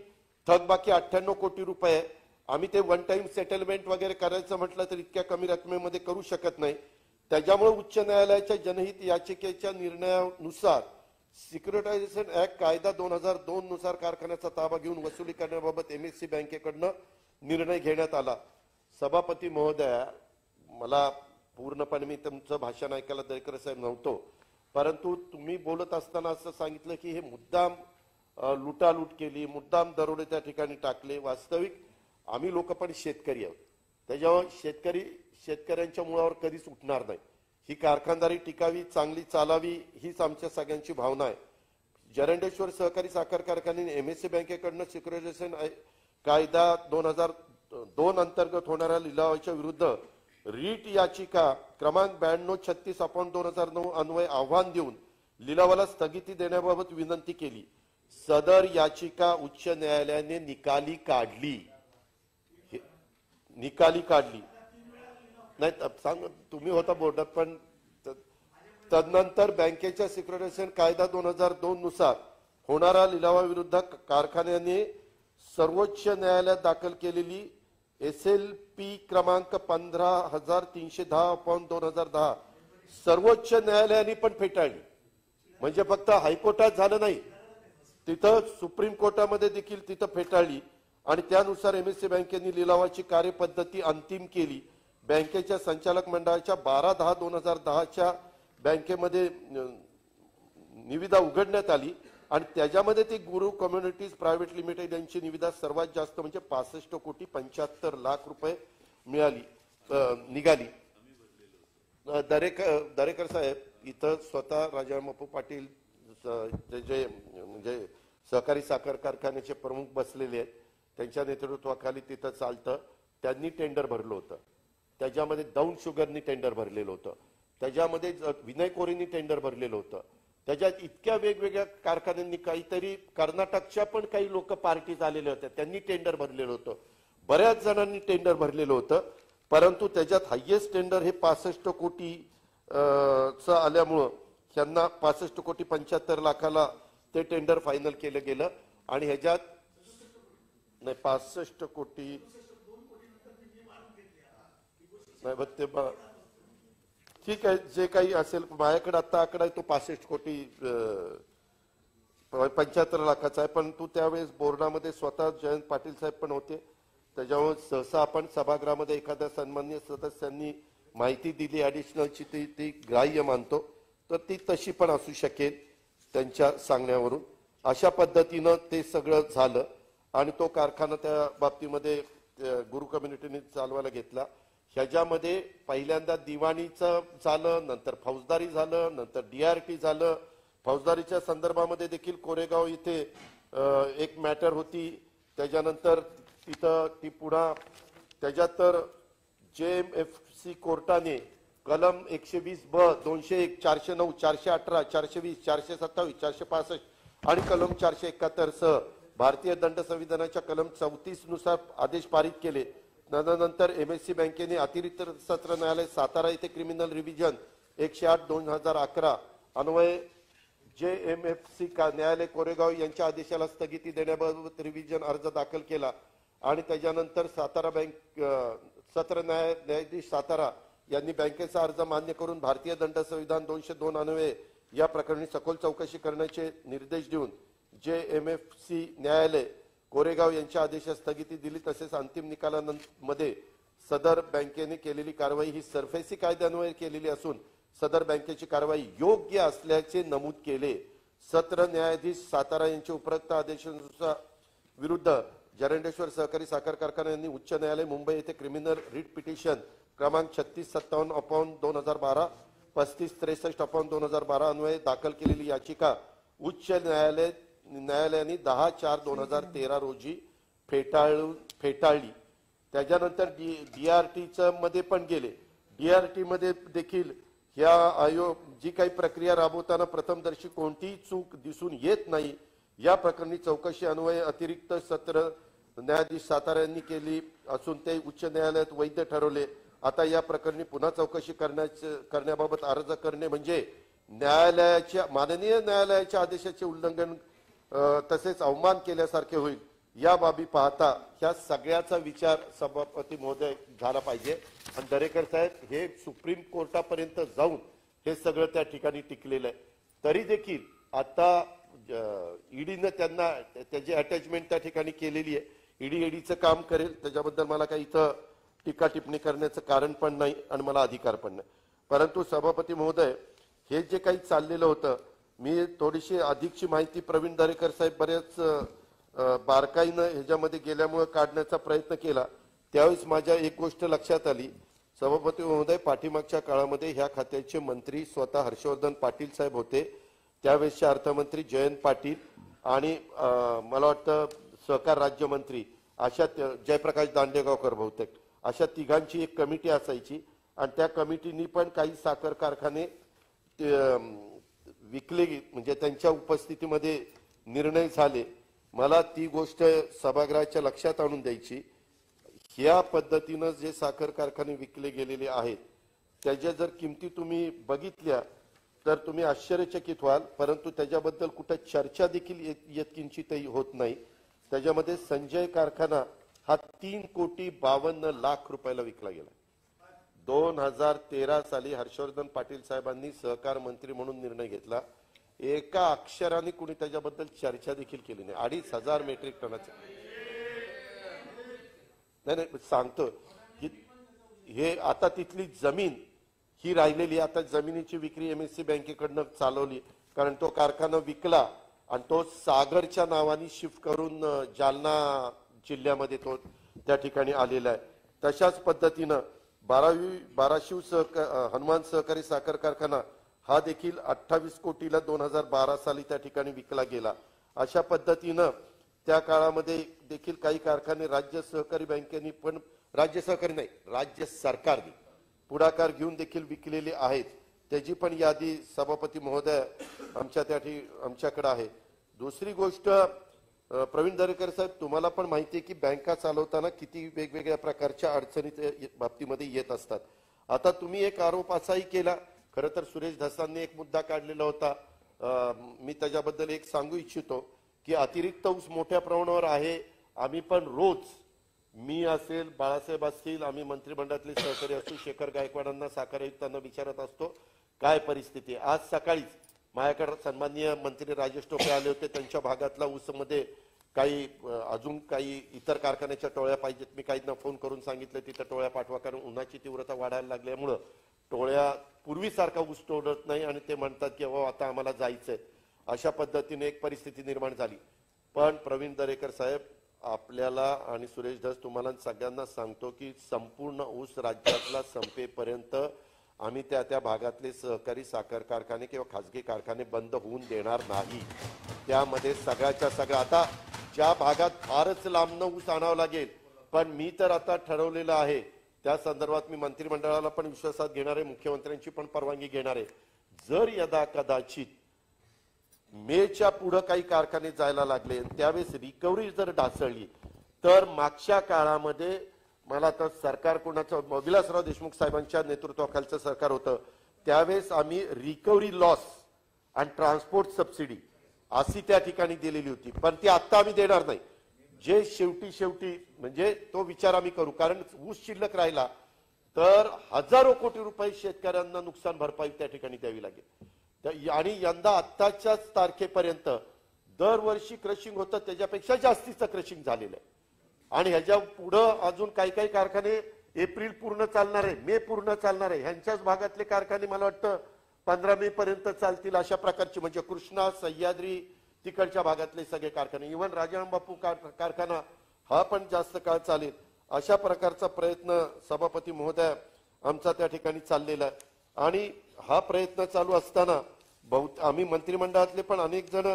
थकबाकी 98 कोटी रुपये, आम्ही ते वन टाइम सेटलमेंट वगैरे करायचं म्हटलं तर इतक्या कमी रकमेमध्ये करू शकत नाही. त्याच्यामुळे उच्च न्यायालयाच्या जनहित याचिकेच्या निर्णयानुसार सिक्युरिटायझेशन ऍक्ट कायदा 2002 नुसार कारखान्याचा ताबा घेऊन वसुली करण्याबाबत एमएससी बँकेकडनं निर्णय घेण्यात आला. सभापती महोदया, मला पूर्णपणे मी तुमचं भाषण ऐकायला दरेकर साहेब नव्हतो परंतु तुम्ही बोलत असताना असं सांगितलं की हे मुद्दाम लुटालूट केली, मुद्दाम दरोडे त्या ठिकाणी टाकले. वास्तविक आम्ही लोक पण शेतकरी आहोत, त्याच्यावर शेतकऱ्यांच्या मुळावर कधीच उठणार नाही. ही कारखानदारी टिकावी, चांगली चालावी हीच आमच्या सगळ्यांची भावना आहे. जरंडेश्वर सहकारी साखर कारखान्याने एमएससी बँकेकडनं सिक्युरिटायझेशन कायदा 2002 अंतर्गत होणाऱ्या लिलावाच्या विरुद्ध रीट याचिका क्रमांक 9236/2009 अन्वये आव्हान देऊन लिलावाला स्थगिती देण्याबाबत विनंती केली. सदर याचिका उच्च न्यायालयाने निकाली काढली नाही. सांग, तुम्ही होता बोर्डात पण तदनंतर बँकेच्या सिक्युरिटायझेशन कायदा 2002 नुसार होणारा लिलावाविरुद्ध कारखान्याने सर्वोच्च न्यायालयात दाखल केलेली SLP क्रमांक 15,310/2010 सर्वोच्च न्यायालयाने पण फेटाळली. म्हणजे फक्त हायकोर्टात झालं नाही, तिथं सुप्रीम कोर्टामध्ये देखील तिथं फेटाळली आणि त्यानुसार एमएससी बँकेने लिलावाची कार्यपद्धती अंतिम केली. बँकेच्या संचालक मंडळाच्या 12/10/2010च्या बँकेमध्ये निविदा उघडण्यात आली आणि त्याच्यामध्ये ती गुरु कम्युनिटीज प्रायव्हेट लिमिटेड यांची निविदा सर्वात जास्त म्हणजे 65,75,00,000 रुपये निघाली. दरेकर साहेब इथं स्वतः राजारामप्पू पाटील जे म्हणजे सहकारी साखर कारखान्याचे प्रमुख बसलेले आहेत, त्यांच्या नेतृत्वाखाली तिथं चालतं. त्यांनी टेंडर भरलं होतं, त्याच्यामध्ये दौंड शुगरनी टेंडर भरलेलं होतं, त्याच्यामध्ये विनय कोरेंनी टेंडर भरलेलं होतं. त्याच्यात इतक्या वेगवेगळ्या कारखान्यांनी, काहीतरी कर्नाटकच्या पण काही लोक पार्टीज आलेल्या होत्या, त्यांनी टेंडर भरलेलं होतं, बऱ्याच जणांनी टेंडर भरलेलं होतं. परंतु त्याच्यात हायएस्ट टेंडर हे 65 कोटी आल्यामुळं त्यांना 65,75,00,000 ते टेंडर फायनल केलं गेलं. आणि ह्याच्यात नाही 65 कोटी नाही बघ ते ठीक आहे, जे काही असेल माझ्याकडे आता आकडा आहे तो 65 कोटी 75 लाखाचा आहे. पण तू त्यावेळेस बोर्डामध्ये स्वतः जयंत पाटील साहेब पण होते, त्याच्यामुळे सहसा आपण सभागृहामध्ये एखाद्या सन्माननीय सदस्यांनी माहिती दिली ऍडिशनलची ती ग्राह्य मानतो, तर ती तशी पण असू शकेल त्यांच्या सांगण्यावरून. अशा पद्धतीनं ते सगळं झालं आणि तो कारखाना त्या बाबतीमध्ये गुरु कम्युनिटीने चालवायला घेतला. ह्याच्यामध्ये पहिल्यांदा दिवाणीचं झालं, नंतर फौजदारी झालं, नंतर DRT झालं. फौजदारीच्या संदर्भामध्ये देखील कोरेगाव इथे एक मॅटर होती, त्याच्यानंतर तिथं ती पुन्हा त्याच्यात तर JMFC कोर्टाने कलम 120B 201 409 418 420 427 465 आणि कलम 471 सह भारतीय दंड संविधानाच्या कलम 34 नुसार आदेश पारित केले. नंतर MSC बँकेने अतिरिक्त सत्र न्यायालय सातारा येथे क्रिमिनल रिव्हिजन 108/2011 अन्वये JMFC न्यायालय कोरेगाव यांच्या आदेशाला स्थगिती देण्याबाबत रिव्हिजन अर्ज दाखल केला आणि त्याच्यानंतर सातारा बँक सत्र न्यायाधीश सातारा यांनी बँकेचा अर्ज मान्य करून भारतीय दंड संविधान 202 अन्वये या प्रकरणी सखोल चौकशी करण्याचे निर्देश देऊन JMFC न्यायालय कोरेगाव यांच्या आदेशास स्थगिती दिली. तसेच अंतिम निकालामध्ये सदर बँकेने केलेली कारवाई ही सरफेसी कायद्यान्वये केलेली असून सदर बँकेची कारवाई योग्य असल्याचे नमूद केले. सत्र न्यायाधीश सातारा यांच्या उपरोक्त आदेशानुसार विरुद्ध जरंडेश्वर सहकारी साखर कारखाना यांनी उच्च न्यायालय मुंबई येथे क्रिमिनल रिट पिटिशन क्रमांक 3657/2012 3563/2012 अन्वये दाखल केलेली याचिका उच्च न्यायालयाने 10/4/2013 रोजी फेटाळली. त्याच्यानंतर DRT मध्ये पण गेले. DRT मध्ये देखील या आयोग जी काही प्रक्रिया राबवताना प्रथमदर्शी कोणतीही चूक दिसून येत नाही, या प्रकरणी चौकशी अन्वये अतिरिक्त सत्र न्यायाधीश सातारा यांनी केली असून ते उच्च न्यायालयात वैध ठरवले. आता या प्रकरणी पुन्हा चौकशी करण्याबाबत अर्ज करणे म्हणजे माननीय न्यायालयाच्या आदेशाचे उल्लंघन तसेच अवमान केल्यासारखे होईल. या बाबी पाहता ह्या सगळ्याचा विचार सभापती महोदय झाला पाहिजे. आणि दरेकर साहेब हे सुप्रीम कोर्टापर्यंत जाऊन हे सगळं त्या ठिकाणी टिकलेलं आहे. तरी देखील आता ईडीनं त्यांना त्याची अटॅचमेंट त्या ठिकाणी केलेली आहे. ईडीचं काम करेल, त्याच्याबद्दल मला काही इथं टीका टिप्पणी करण्याचं कारण पण नाही आणि मला अधिकार पण नाही. परंतु सभापती महोदय हे जे काही चाललेलं होतं, मी थोडीशी अधिकची माहिती प्रवीण दरेकर साहेब बरेच बारकाईनं ह्याच्यामध्ये गेल्यामुळे काढण्याचा प्रयत्न केला. त्यावेळेस माझ्या एक गोष्ट लक्षात आली. सभापती महोदय, पाठीमागच्या काळामध्ये ह्या खात्याचे मंत्री स्वतः हर्षवर्धन पाटील साहेब होते, त्यावेळेसचे अर्थमंत्री जयंत पाटील आणि मला वाटतं सहकार राज्यमंत्री अशा जयप्रकाश दांडेगावकर बहुतेक, अशा तिघांची एक कमिटी असायची आणि त्या कमिटीनी पण काही साखर कारखाने विकले, म्हणजे त्यांच्या उपस्थितीमध्ये निर्णय झाले. मला ती गोष्ट सभागृहाच्या लक्षात आणून द्यायची. ह्या पद्धतीनं जे साखर कारखाने विकले गेलेले आहेत त्याच्या जर किमती तुम्ही बघितल्या तर तुम्ही आश्चर्यचकित व्हाल. परंतु त्याच्याबद्दल कुठे चर्चा देखील यत्किंचितही होत नाही. त्याच्यामध्ये संजय कारखाना हा 3,52,00,000 रुपयाला विकला गेला. 2013 साली हर्षवर्धन पाटील साहेबांनी सहकार मंत्री म्हणून निर्णय घेतला. एका अक्षराने कुणी त्याच्याबद्दल चर्चा देखील केली नाही. 2,500 मेट्रिक टनाचे नाही सांगतो की हे आता तिथली जमीन ही राहिलेली, आता जमिनीची विक्री एमएससी बँकेकडनं चालवली, कारण तो कारखाना विकला आणि तो सागरच्या नावाने शिफ्ट करून जालना जिल्ह्यामध्ये तो त्या ठिकाणी आलेला आहे. तशाच पद्धतीनं बाराशिव हनुमान सहकारी साखर कारखाना हा देखील 28 कोटीला 2012 साली त्या ठिकाणी विकला गेला. अशा पद्धतीनं त्या काळामध्ये देखील काही कारखाने राज्य सहकारी बँकेनी पण, राज्य सहकारी नाही, राज्य सरकारने पुढाकार घेऊन देखील विकलेले आहेत. त्याची पण यादी सभापती महोदय आमच्याकडे आहे. दुसरी गोष्ट, प्रवीण दरेकर साहेब, तुम्हाला पण माहिती आहे की बँका चालवताना किती वेगवेगळ्या प्रकारच्या अडचणी बाबतीमध्ये येत असतात. आता तुम्ही एक आरोप असाही केला, खरं तर सुरेश धसांनी एक मुद्दा काढलेला होता, मी त्याच्याबद्दल एक सांगू इच्छितो की अतिरिक्त ऊस मोठ्या प्रमाणावर आहे. आम्ही पण रोज, मी असेल, बाळासाहेब असतील, आम्ही मंत्रिमंडळातले सहकारी असू, शेखर गायकवाडांना, साखर आयुक्तांना विचारत असतो काय परिस्थिती. आज सकाळीच माझ्याकडे सन्माननीय मंत्री राजेश टोपे आले होते. त्यांच्या भागातला ऊसमध्ये काही अजून काही इतर कारखान्याच्या टोळ्या पाहिजेत. मी काहींना फोन करून सांगितलं तिथं टोळ्या पाठवा, कारण उन्हाची तीव्रता वाढायला लागल्यामुळं टोळ्या पूर्वीसारखा ऊस तोडत नाही आणि ते म्हणतात की आता आम्हाला जायचंय. अशा पद्धतीने एक परिस्थिती निर्माण झाली. पण प्रवीण दरेकर साहेब, आपल्याला आणि सुरेश धस तुम्हाला सगळ्यांना सांगतो की संपूर्ण ऊस राज्यातला संपेपर्यंत आम्ही त्या भागातले सहकारी साखर कारखाने किंवा खासगी कारखाने बंद होऊन देणार नाही. त्यामध्ये सगळ्याच्या सगळं, आता ज्या भागात फारच लांबनं ऊस आणावं लागेल, पण मी तर आता ठरवलेलं आहे त्या संदर्भात मी मंत्रिमंडळाला पण विश्वासात घेणार आहे, मुख्यमंत्र्यांची पण परवानगी घेणार आहे. जर यदा कदाचित मेच्या पुढे काही कारखाने जायला लागले, त्यावेळेस रिकव्हरी जर ढासळली, तर मागच्या काळामध्ये मला तर सरकार कोणाचं, विलासराव देशमुख साहेबांच्या नेतृत्वाखालचं सरकार होतं, त्यावेळेस आम्ही रिकव्हरी लॉस आणि ट्रान्सपोर्ट सबसिडी अशी त्या ठिकाणी दिलेली होती. पण ती आता आम्ही देणार नाही. जे शेवटी म्हणजे तो विचार आम्ही करू, कारण ऊस शिल्लक राहिला तर हजारो कोटी रुपये शेतकऱ्यांना नुकसान भरपाई त्या ठिकाणी द्यावी लागेल. आणि यंदा आत्ताच्याच तारखेपर्यंत दरवर्षी क्रशिंग होतं, त्याच्यापेक्षा जास्तीचं क्रशिंग झालेलं आहे. आणि ह्याच्या पुढं अजून काही काही कारखाने एप्रिल पूर्ण चालणार आहे, मे पूर्ण चालणार आहे. ह्यांच्याच भागातले कारखाने मला वाटतं 15 मे पर्यंत चालतील अशा प्रकारची, म्हणजे कृष्णा, सह्याद्री तिकडच्या भागातले सगळे कारखाने, इव्हन राजारामबापू कारखाना हा पण जास्त काळ चालेल. अशा प्रकारचा प्रयत्न सभापती महोदय आमचा त्या ठिकाणी चाललेला आहे. आणि हा प्रयत्न चालू असताना आम्ही मंत्रिमंडळातले पण अनेक जण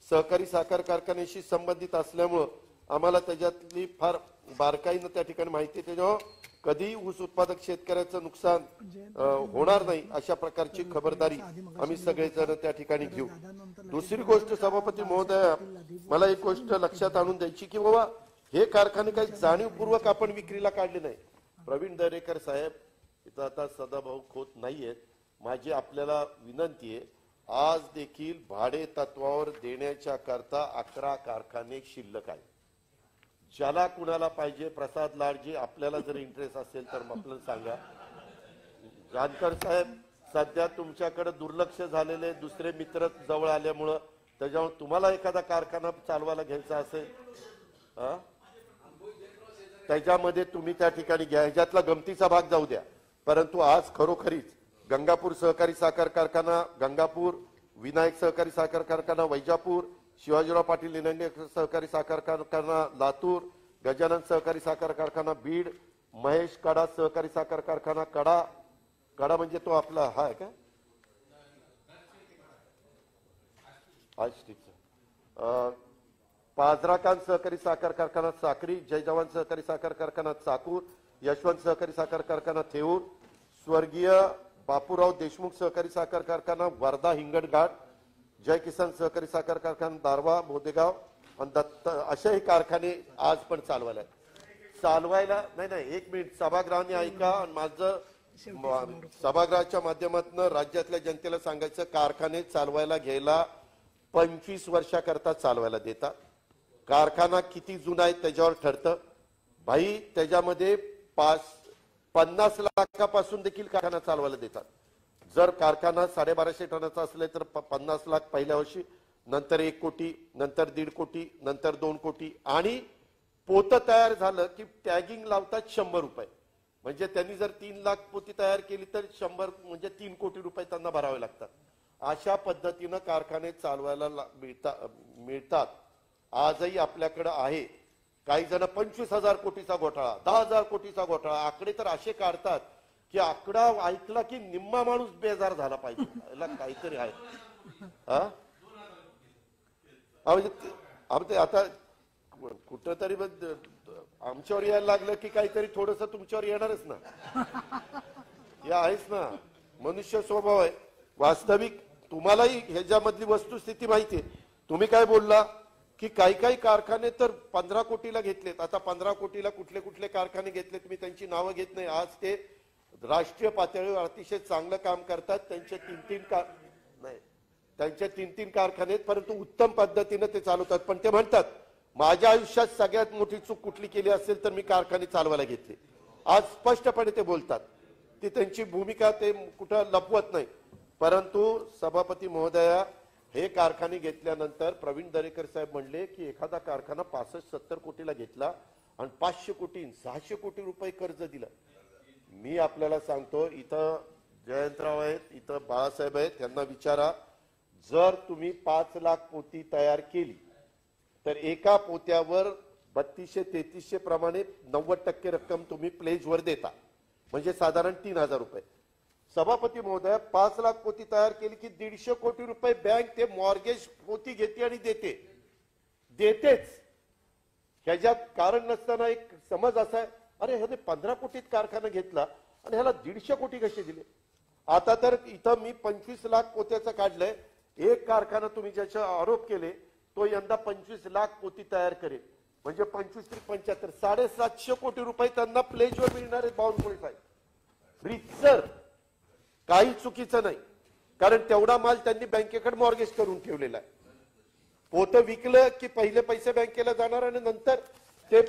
सहकारी साखर कारखान्याशी संबंधित असल्यामुळं आम्हाला त्याच्यातली फार बारकाईनं त्या ठिकाणी माहिती, त्याच्यामुळे कधी ऊस उत्पादक शेतकऱ्याचं नुकसान होणार नाही अशा प्रकारची खबरदारी आम्ही सगळेजण त्या ठिकाणी घेऊ. दुसरी गोष्ट सभापती महोदय, मला एक गोष्ट लक्षात आणून द्यायची की बाबा हे कारखाने काही जाणीवपूर्वक आपण विक्रीला काढले नाही. प्रवीण दरेकर साहेब इथं आता सदाभाऊ खोत नाहीयेत, माझी आपल्याला विनंती आहे, आज देखील भाडे तत्वावर देण्याच्या करता 11 कारखाने शिल्लक आहेत. ज्याला कुणाला पाहिजे, प्रसाद लाडजी, आपल्याला जर इंटरेस्ट असेल तर आपल्याला सांगा. जानकर साहेब, सध्या तुमच्याकडे दुर्लक्ष झालेले दुसरे मित्र जवळ आल्यामुळं, त्याच्यामुळे तुम्हाला एखादा कारखाना चालवायला घ्यायचा असेल त्याच्यामध्ये तुम्ही त्या ठिकाणी घ्या. ह्याच्यातला गमतीचा भाग जाऊ द्या, परंतु आज खरोखरीच गंगापूर सहकारी साखर कारखाना गंगापूर, विनायक सहकारी साखर कारखाना वैजापूर, शिवाजीराव पाटील निलंगे सहकारी साखर कारखाना लातूर, गजानन सहकारी साखर कारखाना बीड, महेश कडा सहकारी साखर कारखाना कडा म्हणजे तो आपला हा आहे का पाजराकांत सहकारी साखर कारखाना साक्री, जय जवान सहकारी साखर कारखाना चाकूर, यशवंत सहकारी साखर कारखाना थेऊर, स्वर्गीय बापूराव देशमुख सहकारी साखर कारखाना वर्धा हिंगणघाट, जय किसान सहकारी साखर कारखाना दारवा बोदेगाव आणि दत्त, असेही कारखाने आज पण चालवायला नाही. एक मिनिट, सभागृहाने ऐका. माझं सभागृहाच्या माध्यमातून राज्यातल्या जनतेला सांगायचं, कारखाने चालवायला घ्यायला 25 वर्षाकरता चालवायला देतात. कारखाना किती जुना आहे त्याच्यावर ठरतं भाई. त्याच्यामध्ये 50 लाखापासून देखील कारखाना चालवायला देतात. जर कारखाना 1250 टनाचा असले तर 50 लाख पहिल्या वर्षी, नंतर 1 कोटी, नंतर 1.5 कोटी, नंतर 2 कोटी, आणि पोतं तयार झालं की टॅगिंग लावतात 100 रुपये. म्हणजे त्यांनी जर 3 लाख पोती तयार केली तर 100 म्हणजे 3 कोटी रुपये त्यांना भरावे लागतात. अशा पद्धतीनं कारखाने चालवायला मिळतात. आजही आपल्याकडे आहे. काही जण 25,000 कोटीचा घोटाळा, 10,000 कोटीचा घोटाळा, आकडे तर असे काढतात की आकडा ऐकला की निम्मा माणूस बेजार झाला पाहिजे. याला काहीतरी आहे. आता कुठंतरी आमच्यावर यायला लागलं की काहीतरी थोडस तुमच्यावर येणारच ना. हे आहेच ना, मनुष्य स्वभाव आहे. वास्तविक तुम्हालाही ह्याच्यामधली वस्तुस्थिती माहितीये. तुम्ही काय बोलला की काही कारखाने तर 15 कोटीला घेतलेत. आता 15 कोटीला कुठले कुठले कारखाने घेतलेत मी त्यांची नावं घेत नाही. आज ते राष्ट्रीय पातळीवर अतिशय चांगलं काम करतात. त्यांचे तीन तीन कारखाने आहेत, परंतु उत्तम पद्धतीने ते चालवतात. पण ते म्हणतात माझ्या आयुष्यात सगळ्यात मोठी चूक कुठली केली असेल तर मी कारखाने चालवायला घेतले. आज स्पष्टपणे ते बोलतात. ती त्यांची भूमिका ते कुठं लपवत नाही. परंतु सभापती महोदया, हे कारखाने घेतल्यानंतर प्रवीण दरेकर साहेब म्हणले की एखादा कारखाना 65-70 कोटीला घेतला आणि 500 कोटी 600 कोटी रुपये कर्ज दिलं. मी आपल्याला सांगतो, इथं जयंतराव आहेत, इथं बाळासाहेब आहेत, त्यांना विचारा, जर तुम्ही 5 लाख पोती तयार केली तर एका पोत्यावर 3200-3300 प्रमाणे 90% रक्कम तुम्ही प्लेजवर देता, म्हणजे साधारण 3000 रुपये. सभापती महोदय, 5 लाख पोती तयार केली की 150 कोटी रुपये बँक ते मॉर्गेज पोती घेते आणि देतेच. ह्याच्यात कारण नसताना एक समज असा आहे, अरे ह्याने 15 कोटीत कारखाना घेतला आणि ह्याला 150 कोटी कसे दिले. आता तर इथं मी 25 लाख पोत्याचं काढलंय. एक कारखाना तुम्ही ज्याचे आरोप केले तो यंदा 25 लाख पोती तयार करेल, म्हणजे 25-75 750 कोटी रुपये त्यांना प्लेजवर मिळणार आहेत. बावनकुळे साहेब रितसर, काही चुकीचं नाही, कारण तेवढा माल त्यांनी बँकेकडे मॉर्गेज करून ठेवलेला आहे. पोतं विकलं की पहिले पैसे बँकेला जाणार आणि नंतर ते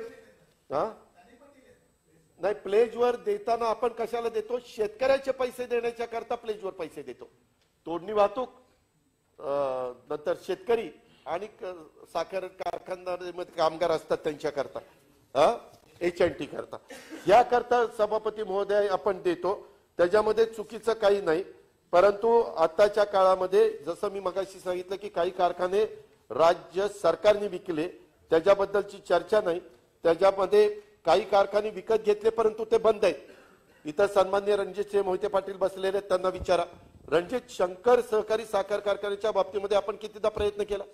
नाही. प्लेजवर देताना आपण कशाला देतो? शेतकऱ्याचे पैसे देण्याच्या करता प्लेजवर पैसे देतो. तोडणी वाहतूक, नंतर शेतकरी आणि साखर कारखानदारामध्ये कामगार असतात त्यांच्याकरता, HNT करता, या करता सभापती महोदय आपण देतो. त्याच्यामध्ये चुकीचं काही नाही. परंतु आताच्या काळामध्ये जसं मी मगाशी सांगितलं की काही कारखाने राज्य सरकारने विकले, त्याच्याबद्दलची चर्चा नाही. त्याच्यामध्ये काही कारखाने विकत घेतले परंतु ते बंद आहेत. इथं सन्माननीय रणजितसिंह मोहिते पाटील बसलेले आहेत, त्यांना विचारा. रणजित, शंकर सहकारी साखर कारखान्याच्या बाबतीमध्ये आपण कितीदा प्रयत्न केला,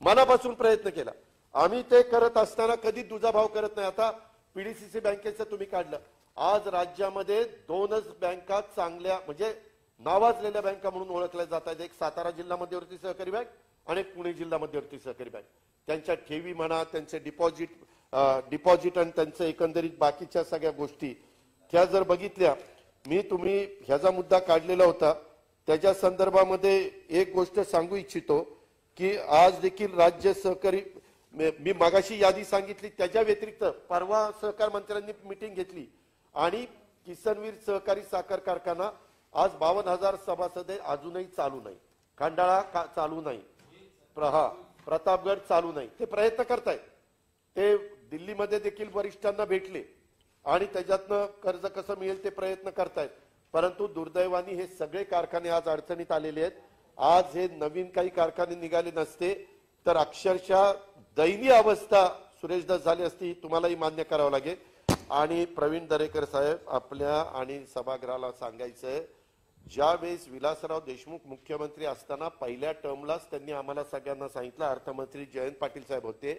मनापासून प्रयत्न केला. आम्ही ते करत असताना कधी दुजाभाव करत नाही. आता PDCC बँकेचं तुम्ही काढलं, आज राज्यामध्ये 2च बँका चांगल्या म्हणजे नावाजलेल्या बँका म्हणून ओळखल्या जातात. एक सातारा जिल्हा मध्यवर्ती सहकारी बँक आणि एक पुणे जिल्हा मध्यवर्ती सहकारी बँक. त्यांच्या ठेवी म्हणा, त्यांचे डिपॉझिट आणि त्यांचं एकंदरीत बाकीच्या सगळ्या गोष्टी त्या जर बघितल्या, तुम्ही ह्याचा मुद्दा काढलेला होता, त्याच्या संदर्भामध्ये एक गोष्ट सांगू इच्छितो की आज देखील राज्य सहकारी, मी मगाशी यादी सांगितली, त्याच्या व्यतिरिक्त परवा सहकार मंत्र्यांनी मीटिंग घेतली आणि किसनवीर सहकारी साखर कारखाना आज 52,000 सभासद आहे, अजूनही चालू नाही. खंडाळा चालू नाही, प्रतापगड चालू नाही. ते प्रयत्न करतायत. ते दिल्लीमध्ये देखील वरिष्ठांना भेटले आणि त्याच्यातनं कर्ज कसं मिळेल ते प्रयत्न करतायत. परंतु दुर्दैवाने हे सगळे कारखाने आज अडचणीत आलेले आहेत. आज हे नवीन काही कारखाने निघाले नसते तर अक्षरशः दयनीय अवस्था सुरेशदास झाली असती, तुम्हालाही मान्य करावं लागेल. आणि प्रवीण दरेकर साहेब, आपल्या आणि सभागृहाला सांगायचंय, ज्यावेळेस विलासराव देशमुख मुख्यमंत्री असताना पहिल्या टर्मलाच त्यांनी आम्हाला सगळ्यांना सांगितलं, अर्थमंत्री जयंत पाटील साहेब होते,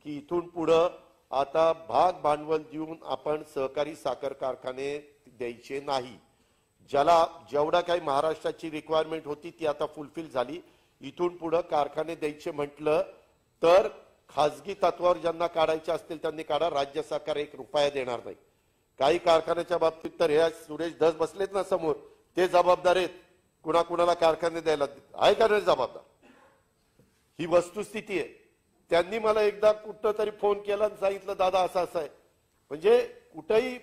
की इथून पुढं आता भाग भांडवल देऊन आपण सहकारी साखर कारखाने द्यायचे नाही. ज्याला जेवढा काही महाराष्ट्राची रिक्वायरमेंट होती ती आता फुलफिल झाली. इथून पुढे कारखाने द्यायचे म्हटलं तर खासगी तत्वावर ज्यांना काढायचे असतील त्यांनी काढा, राज्य सरकार 1 रुपया देणार नाही. काही कारखान्याच्या बाबतीत तर हे सुरेश धस बसलेत ना समोर, ते जबाबदार आहेत कुणाकुणाला कारखाने द्यायला, आहे का नाही जबाबदार? ही वस्तुस्थिती आहे. त्यांनी मला एकदा कुठं तरी फोन केला आणि सांगितलं, दादा असं असं आहे. म्हणजे कुठेही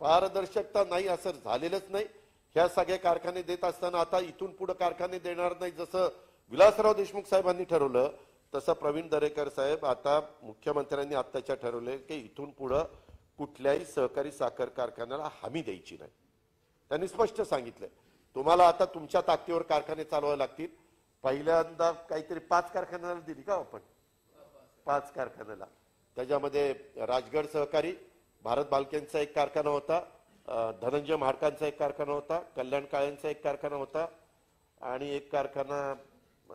पारदर्शकता नाही, असं झालेलंच नाही. ह्या सगळे कारखाने देत असताना आता इथून पुढे कारखाने देणार नाही जसं विलासराव देशमुख साहेबांनी ठरवलं, तसं प्रवीण दरेकर साहेब आता मुख्यमंत्र्यांनी आत्ताच्या ठरवले की इथून पुढे कुठल्याही सहकारी साखर कारखान्याला हमी द्यायची नाही. त्यांनी स्पष्ट सांगितलंय तुम्हाला आता तुमच्या ताकदीवर कारखाने चालवावे लागतील. पहिल्यांदा काहीतरी 5 कारखान्याला दिली का आपण, 5 कारखान्याला. त्याच्यामध्ये राजगड सहकारी, भारत बालकेंचा एक कारखाना होता, धनंजय महाडकांचा एक कारखाना होता, कल्याण काळेंचा एक कारखाना होता आणि एक कारखाना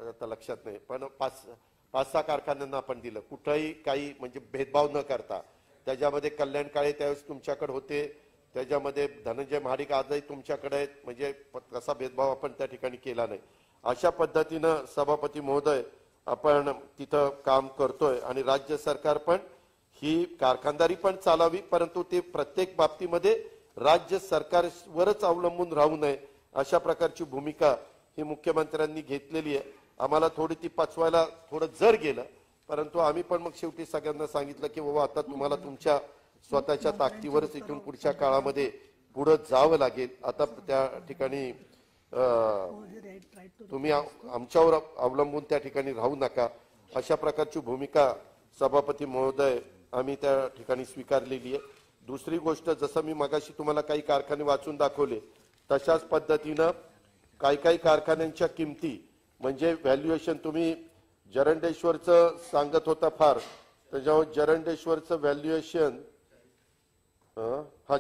आता लक्षात नाही, पण 5-6 कारखान्यांना आपण दिलं. कुठंही काही म्हणजे भेदभाव न करता. त्याच्यामध्ये कल्याण काळे त्यावेळेस तुमच्याकडे होते, त्याच्यामध्ये धनंजय महाडिक आजही तुमच्याकडे आहेत, म्हणजे तसा भेदभाव आपण त्या ठिकाणी केला नाही. अशा पद्धतीनं सभापती महोदय आपण तिथं काम करतोय आणि राज्य सरकार पण ही कारखानदारी पण चालावी, परंतु ते प्रत्येक बाबतीमध्ये राज्य सरकारवरच अवलंबून राहू नये अशा प्रकारची भूमिका ही मुख्यमंत्र्यांनी घेतलेली आहे. आम्हाला थोडी ती पचवायला थोडं जर गेलं, परंतु आम्ही पण मग शेवटी सगळ्यांना सांगितलं की बाबा आता तुम्हाला तुमच्या स्वतःच्या ताकदीवरच इथून पुढच्या काळामध्ये पुढे जावं लागेल. आता त्या ठिकाणी तुम्ही आमच्यावर अवलंबून त्या ठिकाणी राहू नका अशा प्रकारची भूमिका सभापती महोदय आम्ही त्या ठिकाणी स्वीकारलेली आहे. दुसरी गोष्ट, जसं मी मगाशी तुम्हाला काही कारखाने वाचून दाखवले तशाच पद्धतीनं काही कारखान्यांच्या किमती म्हणजे व्हॅल्युएशन तुम्ही जरंडेश्वरचं सांगत होता फार, त्याच्यावर जरंडेश्वरचं व्हॅल्युएशन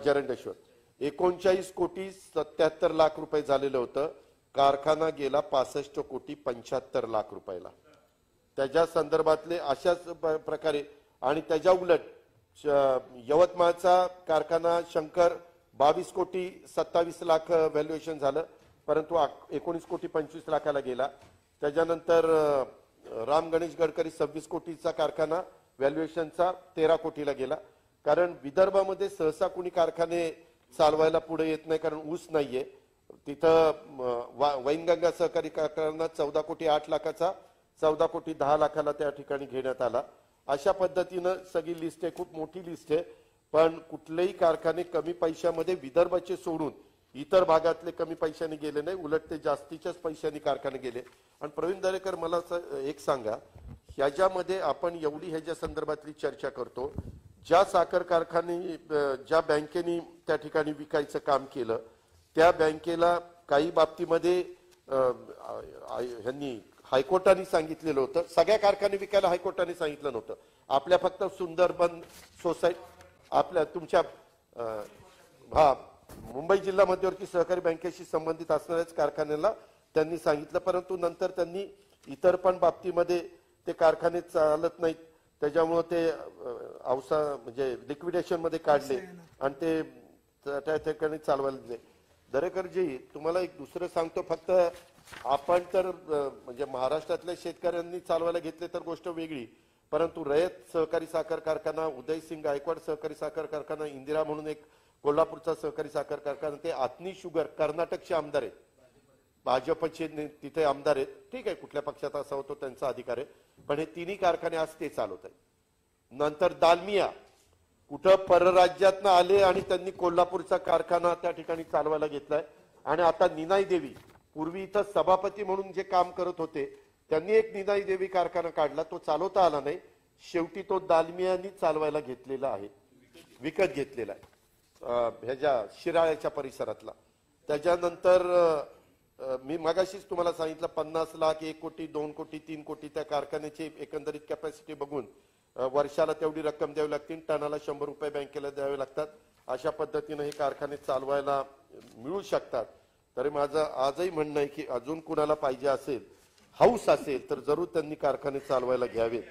जरंडेश्वर 39,77,00,000 रुपये झालेलं होतं. कारखाना गेला 65,75,00,000 रुपयाला. त्याच्या संदर्भातले अशाच प्रकारे आणि त्याच्या उलट यवतमाळचा कारखाना शंकर 22,27,00,000 व्हॅल्युएशन झालं, परंतु 19,25,00,000 गेला. त्याच्यानंतर राम गणेश गडकरी 26 कोटीचा कारखाना व्हॅल्युएशनचा 13 कोटीला गेला. कारण विदर्भामध्ये सहसा कोणी कारखाने चालवायला पुढे येत नाही, कारण ऊस नाहीये तिथं. वैनगंगा सहकारी कारखाना 14,08,00,000चा 14,10,00,000 त्या ठिकाणी घेण्यात आला. अशा पद्धतीनं सगळी लिस्ट आहे, खूप मोठी लिस्ट आहे. पण कुठलेही कारखाने कमी पैशामध्ये विदर्भाचे सोडून इतर भागातले कमी पैशाने गेले नाही, उलट ते जास्तीच्याच पैशाने कारखाने गेले. आणि प्रवीण दरेकर मला एक सांगा, ह्याच्यामध्ये आपण एवढी ह्याच्या संदर्भातली चर्चा करतो, ज्या साखर कारखाने ज्या बँकेने त्या ठिकाणी विकायचं काम केलं त्या बँकेला काही बाबतीमध्ये ह्यांनी हायकोर्टाने सांगितलेलं होतं, सगळ्या कारखाने विकायला हायकोर्टाने सांगितलं नव्हतं. आपल्या फक्त सुंदरबन सोसायटी आपल्या तुमच्या मुंबई जिल्हा मध्यवर्ती सहकारी बँकेशी संबंधित असणाऱ्याच कारखान्याला त्यांनी सांगितलं, परंतु नंतर त्यांनी इतर पण बाबतीमध्ये ते कारखाने चालत नाहीत त्याच्यामुळे ते अवसा म्हणजे लिक्विडेशन मध्ये काढले आणि ते त्या ठिकाणी चालवायला दिले. दरेकरजी तुम्हाला एक दुसरं सांगतो, फक्त आपण तर म्हणजे महाराष्ट्रातल्या शेतकऱ्यांनी चालवायला घेतले तर गोष्ट वेगळी, परंतु रयत सहकारी साखर कारखाना, उदयसिंग गायकवाड सहकारी साखर कारखाना, इंदिरा म्हणून एक कोल्हापूरचा सहकारी साखर कारखाना, ते आत्नी शुगर कर्नाटकचे आमदार आहेत, भाजपचे तिथे आमदार आहेत, ठीक आहे कुठल्या पक्षात असा होतो त्यांचा अधिकार आहे, पण हे तिन्ही कारखाने आज ते चालवत आहेत. नंतर दालमिया कुठं परराज्यातनं आले आणि त्यांनी कोल्हापूरचा कारखाना त्या ठिकाणी चालवायला घेतलाय. आणि आता निनाई देवी पूर्वी इथं सभापती म्हणून जे काम करत होते त्यांनी एक निनाई देवी कारखाना काढला, तो चालवता आला नाही, शेवटी तो दालमियानी चालवायला घेतलेला आहे, विकत घेतलेला आहे ह्याच्या शिराळ्याच्या परिसरातला. त्याच्यानंतर मी मगाशीच तुम्हाला सांगितलं 50 लाख, 1 कोटी, 2 कोटी, 3 कोटी त्या कारखान्याची एकंदरीत कॅपॅसिटी बघून वर्षाला तेवढी रक्कम द्यावी लागते, टनाला 100 रुपये बँकेला द्यावे लागतात. अशा पद्धतीने हे कारखाने चालवायला मिळू शकतात. तरी माझं आजही म्हणणं आहे की अजून कुणाला पाहिजे असेल, हाऊस असेल तर जरूर त्यांनी कारखाने चालवायला घ्यावेत.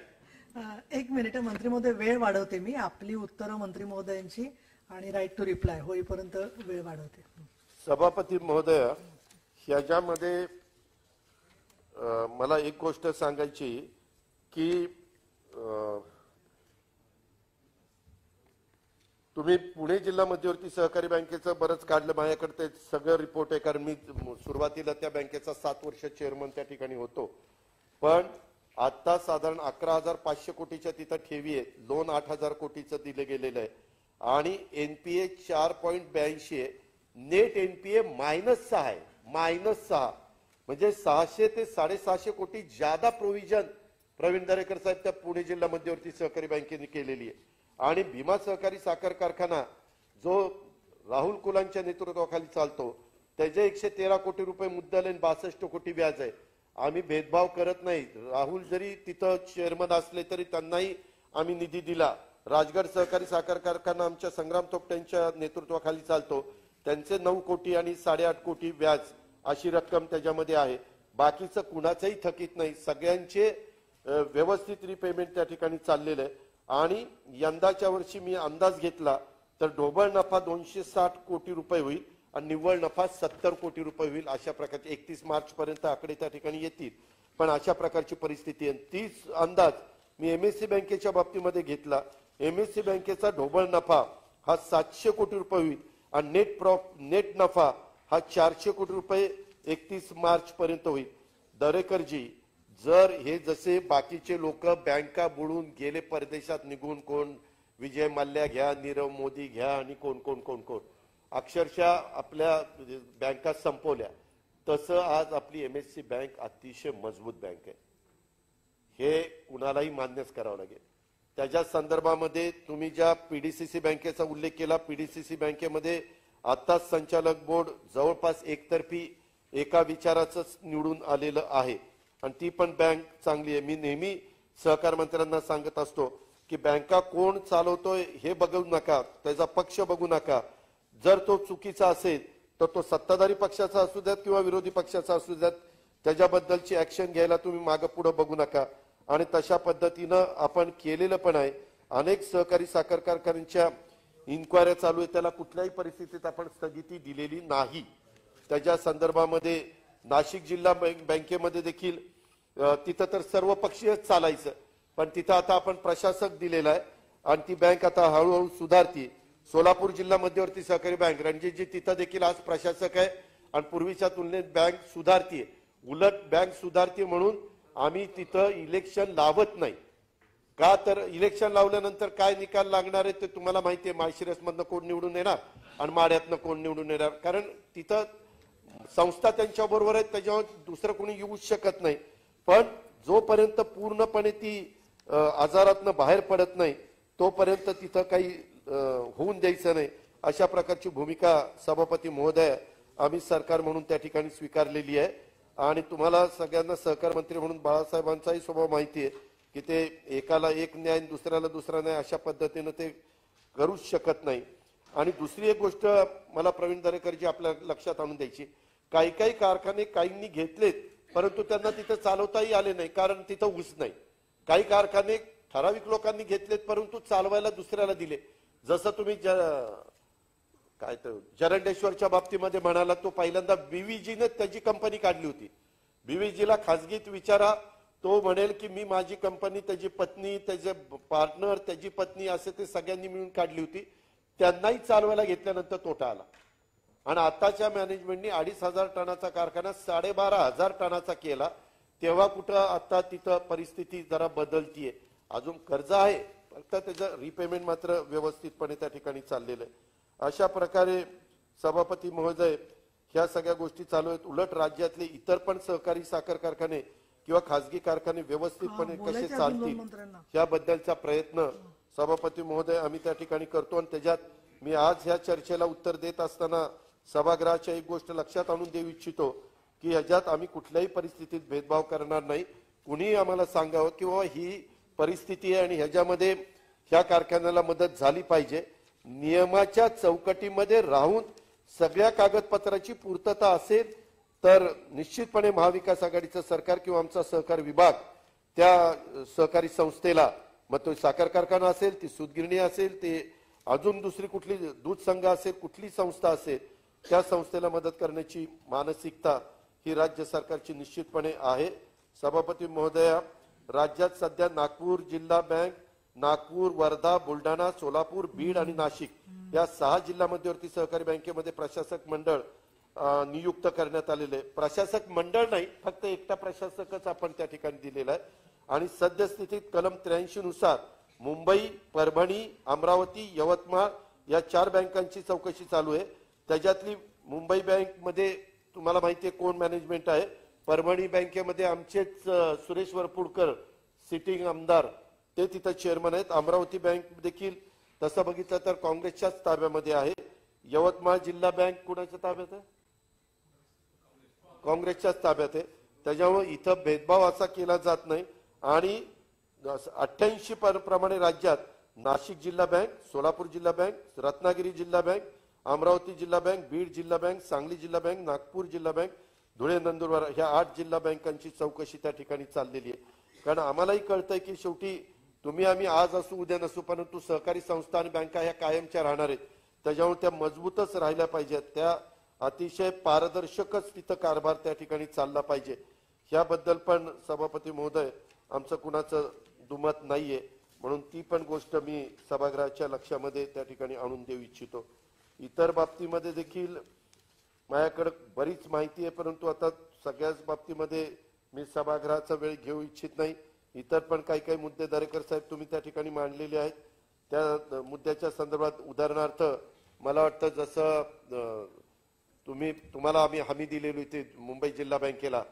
1 मिनिट मंत्री महोदय, वेळ वाढवते मी आपली उत्तरं मंत्री महोदयांची आणि राईट टू रिप्लाय होईपर्यंत वेळ वाढवते. सभापती महोदय, ह्याच्यामध्ये मला एक गोष्ट सांगायची की तुम्ही पुणे जिल्हा मध्यवर्ती सहकारी बँकेचं बरंच काढलं, माझ्याकडे ते सगळं रिपोर्ट आहे, कारण मी सुरुवातीला त्या बँकेचा 7 वर्ष चेअरमन त्या ठिकाणी होतो. पण आता साधारण 11,500 कोटीच्या तिथं ठेवी आहे, लोन 8,000 कोटीचं दिले गेलेलं आहे आणि एनपीए 4.82 आहे, नेट एनपीए -6 आहे, -6 म्हणजे 600 ते 650 कोटी ज्यादा प्रोव्हिजन प्रवीण दरेकर साहेब त्या पुणे जिल्हा मध्यवर्ती सहकारी बँकेने केलेली आहे. आणि भीमा सहकारी साखर कारखाना जो राहुल कुलांच्या नेतृत्वाखाली चालतो त्याचे 113 कोटी रुपये मुद्दल आणि 62 कोटी व्याज आहे. आम्ही भेदभाव करत नाही. राहुल जरी तिथं चेअरमन असले तरी त्यांनाही आम्ही निधी दिला. राजगड सहकारी साखर कारखाना आमच्या संग्राम थोपटेंच्या नेतृत्वाखाली चालतो, त्यांचे 9 कोटी आणि 8.5 कोटी व्याज अशी रक्कम त्याच्यामध्ये आहे. बाकीचं कुणाचंही थकीत नाही, सगळ्यांचे व्यवस्थित रिपेमेंट त्या ठिकाणी चाललेलं आहे. आणि यंदाच्या वर्षी मी अंदाज घेतला तर ढोबळ नफा 260 कोटी रुपये होईल आणि निव्वळ नफा 70 कोटी रुपये होईल. अशा प्रकारचे 31 मार्च पर्यंत आकडे त्या ठिकाणी येतील. पण अशा प्रकारची परिस्थिती आहे. तीच अंदाज मी एमएससी बँकेच्या बाबतीमध्ये घेतला. एमएससी बँकेचा ढोबळ नफा हा 700 कोटी रुपये होईल आणि नेट नफा हा 400 कोटी रुपये 31 मार्च पर्यंत होईल. दरेकरजी, जर हे जसे बाकीचे लोक बँका बुडून गेले परदेशात निघून, कोण विजय मल्ल्या घ्या, नीरव मोदी घ्या आणि कोण कोण कोण कोण अक्षरशः आपल्या बँका संपवल्या, तसं आज आपली एमएससी बँक अतिशय मजबूत बँक आहे. हे कुणालाही मान्यच करावं लागेल. त्याच्या संदर्भामध्ये तुम्ही ज्या पीडीसीसी बँकेचा उल्लेख केला, पीडीसीसी बँकेमध्ये आताच संचालक बोर्ड जवळपास एकतर्फी एका विचाराचं निवडून आलेलं आहे आणि ती पण बँक चांगली आहे. मी नेहमी सहकार मंत्र्यांना सांगत असतो की बँका कोण चालवतोय हे बघू नका, त्याचा पक्ष बघू नका. जर तो चुकीचा असेल तर तो सत्ताधारी पक्षाचा असू द्यात किंवा विरोधी पक्षाचा असू द्यात, त्याच्याबद्दलची ऍक्शन घ्यायला तुम्ही मागे पुढे बघू नका. आणि तशा पद्धतीनं आपण केलेलं पण आहे. अनेक सहकारी साखर कारखान्यांच्या इन्क्वायऱ्या चालू आहे, त्याला कुठल्याही परिस्थितीत आपण स्थगिती दिलेली नाही. त्याच्या संदर्भामध्ये नाशिक जिल्हा बँकेमध्ये देखील तिथं तर सर्व पक्षीयच चालायचं, पण तिथं आता आपण प्रशासक दिलेला आहे आणि ती बँक आता हळूहळू सुधारती. सोलापूर जिल्हा मध्यवर्ती सहकारी बँक रणजितजी, तिथं देखील आज प्रशासक आहे आणि पूर्वीच्या तुलनेत बँक सुधारतीये. उलट बँक सुधारते म्हणून आम्ही तिथं इलेक्शन लावत नाही. का तर इलेक्शन लावल्यानंतर काय निकाल लागणार आहे ते तुम्हाला माहिती आहे. माळशिरसमधनं कोण निवडून येणार आणि माड्यातनं कोण निवडून येणार, कारण तिथं संस्था त्यांच्या बरोबर आहेत, त्याच्यावर दुसरं कोणी येऊ शकत नाही. पण जोपर्यंत पूर्णपणे ती आजारातनं बाहेर पडत नाही तोपर्यंत तिथं काही होऊन द्यायचं नाही, अशा प्रकारची भूमिका सभापती महोदय आम्ही सरकार म्हणून त्या ठिकाणी स्वीकारलेली आहे. आणि तुम्हाला सगळ्यांना सहकार मंत्री म्हणून बाळासाहेबांचाही स्वभाव माहिती आहे की ते एकाला एक न्याय दुसऱ्याला दुसरा न्याय अशा पद्धतीनं ते करूच शकत नाही. आणि दुसरी एक गोष्ट मला प्रवीण दरेकरजी आपल्या लक्षात आणून द्यायची, काही काही कारखाने काहींनी घेतलेत परंतु त्यांना तिथं चालवताही आले नाही, कारण तिथं ऊस नाही. काही कारखाने ठराविक लोकांनी घेतलेत परंतु चालवायला दुसऱ्याला दिले. जसं तुम्ही काय तर जरंडेश्वरच्या बाबतीमध्ये म्हणाला, तो पहिल्यांदा बीव्हीजीने त्याची कंपनी काढली होती. बीव्हीजीला खासगीत विचारा, तो म्हणेल की मी माझी कंपनी, त्याची पत्नी, त्याचे पार्टनर, त्याची पत्नी असे ते सगळ्यांनी मिळून काढली होती. त्यांनाही चालवायला घेतल्यानंतर तोटा आला आणि आताच्या मॅनेजमेंटनी 2,500 टनाचा कारखाना 12,500 टनाचा केला. तेव्हा कुठं आता तिथं परिस्थिती जरा बदलतीये. अजून कर्ज आहे, फक्त त्याचं रिपेमेंट मात्र व्यवस्थितपणे त्या ठिकाणी चाललेलं आहे. अशा प्रकारे सभापती महोदय ह्या सगळ्या गोष्टी चालू आहेत. उलट राज्यातले इतर पण सहकारी साखर कारखाने किंवा खासगी कारखाने व्यवस्थितपणे कसे चालतील याबद्दलचा प्रयत्न सभापती महोदय आम्ही त्या ठिकाणी करतो. आणि त्याच्यात मी आज ह्या चर्चेला उत्तर देत असताना सभागृहाच्या एक गोष्ट लक्षात आणून देऊ इच्छितो की ह्याच्यात आम्ही कुठल्याही परिस्थितीत भेदभाव करणार नाही. कुणीही आम्हाला सांगावं की बाबा ही परिस्थिती आहे आणि ह्याच्यामध्ये ह्या कारखान्याला मदत झाली पाहिजे. नियमाच्या चौकटीमध्ये राहून सगळ्या कागदपत्राची पूर्तता असेल तर निश्चितपणे महाविकास आघाडीचं सरकार किंवा आमचा सहकार विभाग त्या सहकारी संस्थेला, मग तो साखर कारखाना असेल, ती सूतगिरणी असेल, ते अजून दुसरी कुठली दूध संघ असेल, कुठली संस्था असेल, त्या संस्थेला मदत करण्याची मानसिकता ही राज्य सरकारची निश्चितपणे आहे. सभापती महोदया, राज्यात सध्या नागपूर जिल्हा बँक, नागपूर, वर्धा, बुलढाणा, सोलापूर, बीड आणि नाशिक या 6 जिल्हा मध्यवर्ती सहकारी बँकेमध्ये प्रशासक मंडळ नियुक्त करण्यात आलेले आहे. प्रशासक मंडळ नाही, फक्त एकटा प्रशासकच आपण त्या ठिकाणी दिलेला आहे. आणि सद्यस्थितीत कलम 83 नुसार मुंबई, परभणी, अमरावती, यवतमाळ या 4 बँकांची चौकशी चालू आहे. त्याच्यातली मुंबई बँकमध्ये तुम्हाला माहिती आहे कोण मॅनेजमेंट आहे. परभणी बँकेमध्ये आमचेच सुरेश वरपुडकर सिटिंग आमदार ते तिथं चेअरमन आहेत. अमरावती बँक देखील तसं बघितलं तर काँग्रेसच्याच ताब्यामध्ये आहे. यवतमाळ जिल्हा बँक कुणाच्या ताब्यात आहे? काँग्रेसच्याच ताब्यात आहे. त्याच्यामुळे इथं भेदभाव असा केला जात नाही. आणि 88 प्रमाणे राज्यात नाशिक जिल्हा बँक, सोलापूर जिल्हा बँक, रत्नागिरी जिल्हा बँक, अमरावती जिल्हा बँक, बीड जिल्हा बँक, सांगली जिल्हा बँक, नागपूर जिल्हा बँक, धुळे, नंदुरबार ह्या 8 जिल्हा बँकांची चौकशी त्या ठिकाणी चाललेली आहे. कारण आम्हालाही कळतंय की शेवटी तुम्ही आम्ही आज असू उद्या नसू, परंतु सहकारी संस्था आणि बँका ह्या कायमच्या राहणार आहेत. त्याच्यामुळे त्या मजबूतच राहिल्या पाहिजेत. त्या अतिशय पारदर्शकच तिथं कारभार त्या ठिकाणी चालला पाहिजे. ह्याबद्दल पण सभापती महोदय आमचं कुणाचं दुमत नाहीये. म्हणून ती पण गोष्ट मी सभागृहाच्या लक्षामध्ये त्या ठिकाणी आणून देऊ इच्छितो. इतर बाबतीमध्ये देखील माझ्याकडे बरीच माहिती आहे, परंतु आता सगळ्याच बाबतीमध्ये मी सभागृहाचा वेळ घेऊ इच्छित नाही. इतर पण काही काही मुद्दे दरेकर साहेब तुम्ही त्या ठिकाणी मांडलेले आहेत. त्या मुद्द्याच्या संदर्भात उदाहरणार्थ मला वाटतं जसं तुम्हाला आम्ही हमी दिलेली होती मुंबई जिल्हा बँकेला,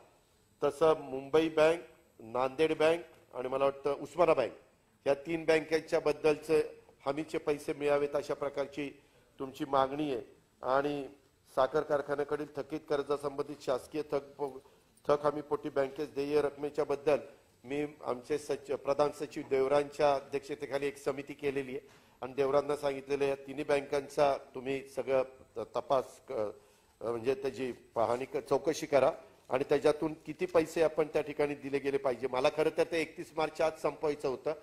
तसं मुंबई बँक, नांदेड बँक आणि मला वाटतं उस्मानाबाद बँक या 3 बँकांच्या बद्दलचे हमीचे पैसे मिळावेत अशा प्रकारची तुमची मागणी आहे. आणि साखर कारखान्याकडील थकीत कर्जासंबंधित शासकीय थक हमी पोटी बँकेस देय रकमेच्या बद्दल मी आमचे प्रधान सचिव देवरांच्या अध्यक्षतेखाली एक समिती केलेली आहे आणि देवरांना सांगितलेलं या 3 बँकांचा तुम्ही सगळं तपास म्हणजे त्याची पाहणी चौकशी करा आणि त्याच्यातून किती पैसे आपण त्या ठिकाणी दिले गेले पाहिजे. मला खरं तर ते 31 मार्चच्या आत संपवायचं होतं,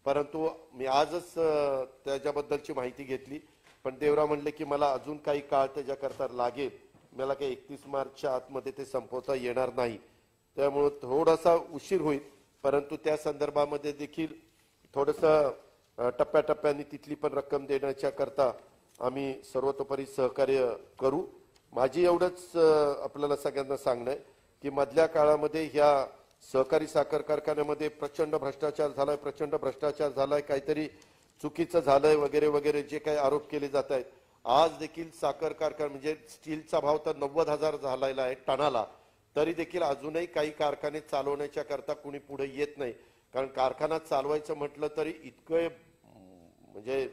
परंतु मी आजच त्याच्याबद्दलची माहिती घेतली. पण देवराव म्हणले की मला अजून काही काळ त्याच्याकरता लागेल, मला काही 31 मार्चच्या आतमध्ये ते संपवता येणार नाही. त्यामुळे थोडासा उशीर होईल, परंतु त्या संदर्भामध्ये देखील थोडंसं टप्प्याटप्प्याने तिथली पण रक्कम देण्याच्या करता आम्ही सर्वतोपरी सहकार्य करू. माझी एवढंच आपल्याला सगळ्यांना सांगणं आहे की मधल्या काळामध्ये ह्या सहकारी साखर कारखान्यामध्ये प्रचंड भ्रष्टाचार झालाय, काहीतरी चुकीचं झालंय वगैरे वगैरे जे काही आरोप केले जात आहेत. आज देखील साखर कारखाना म्हणजे स्टीलचा भाव तर 90,000 झालेला आहे टनाला, तरी देखील अजूनही काही कारखाने चालवण्याच्या करता कुणी पुढे येत नाही. कारण कारखाना चालवायचं म्हटलं तरी इतकं म्हणजे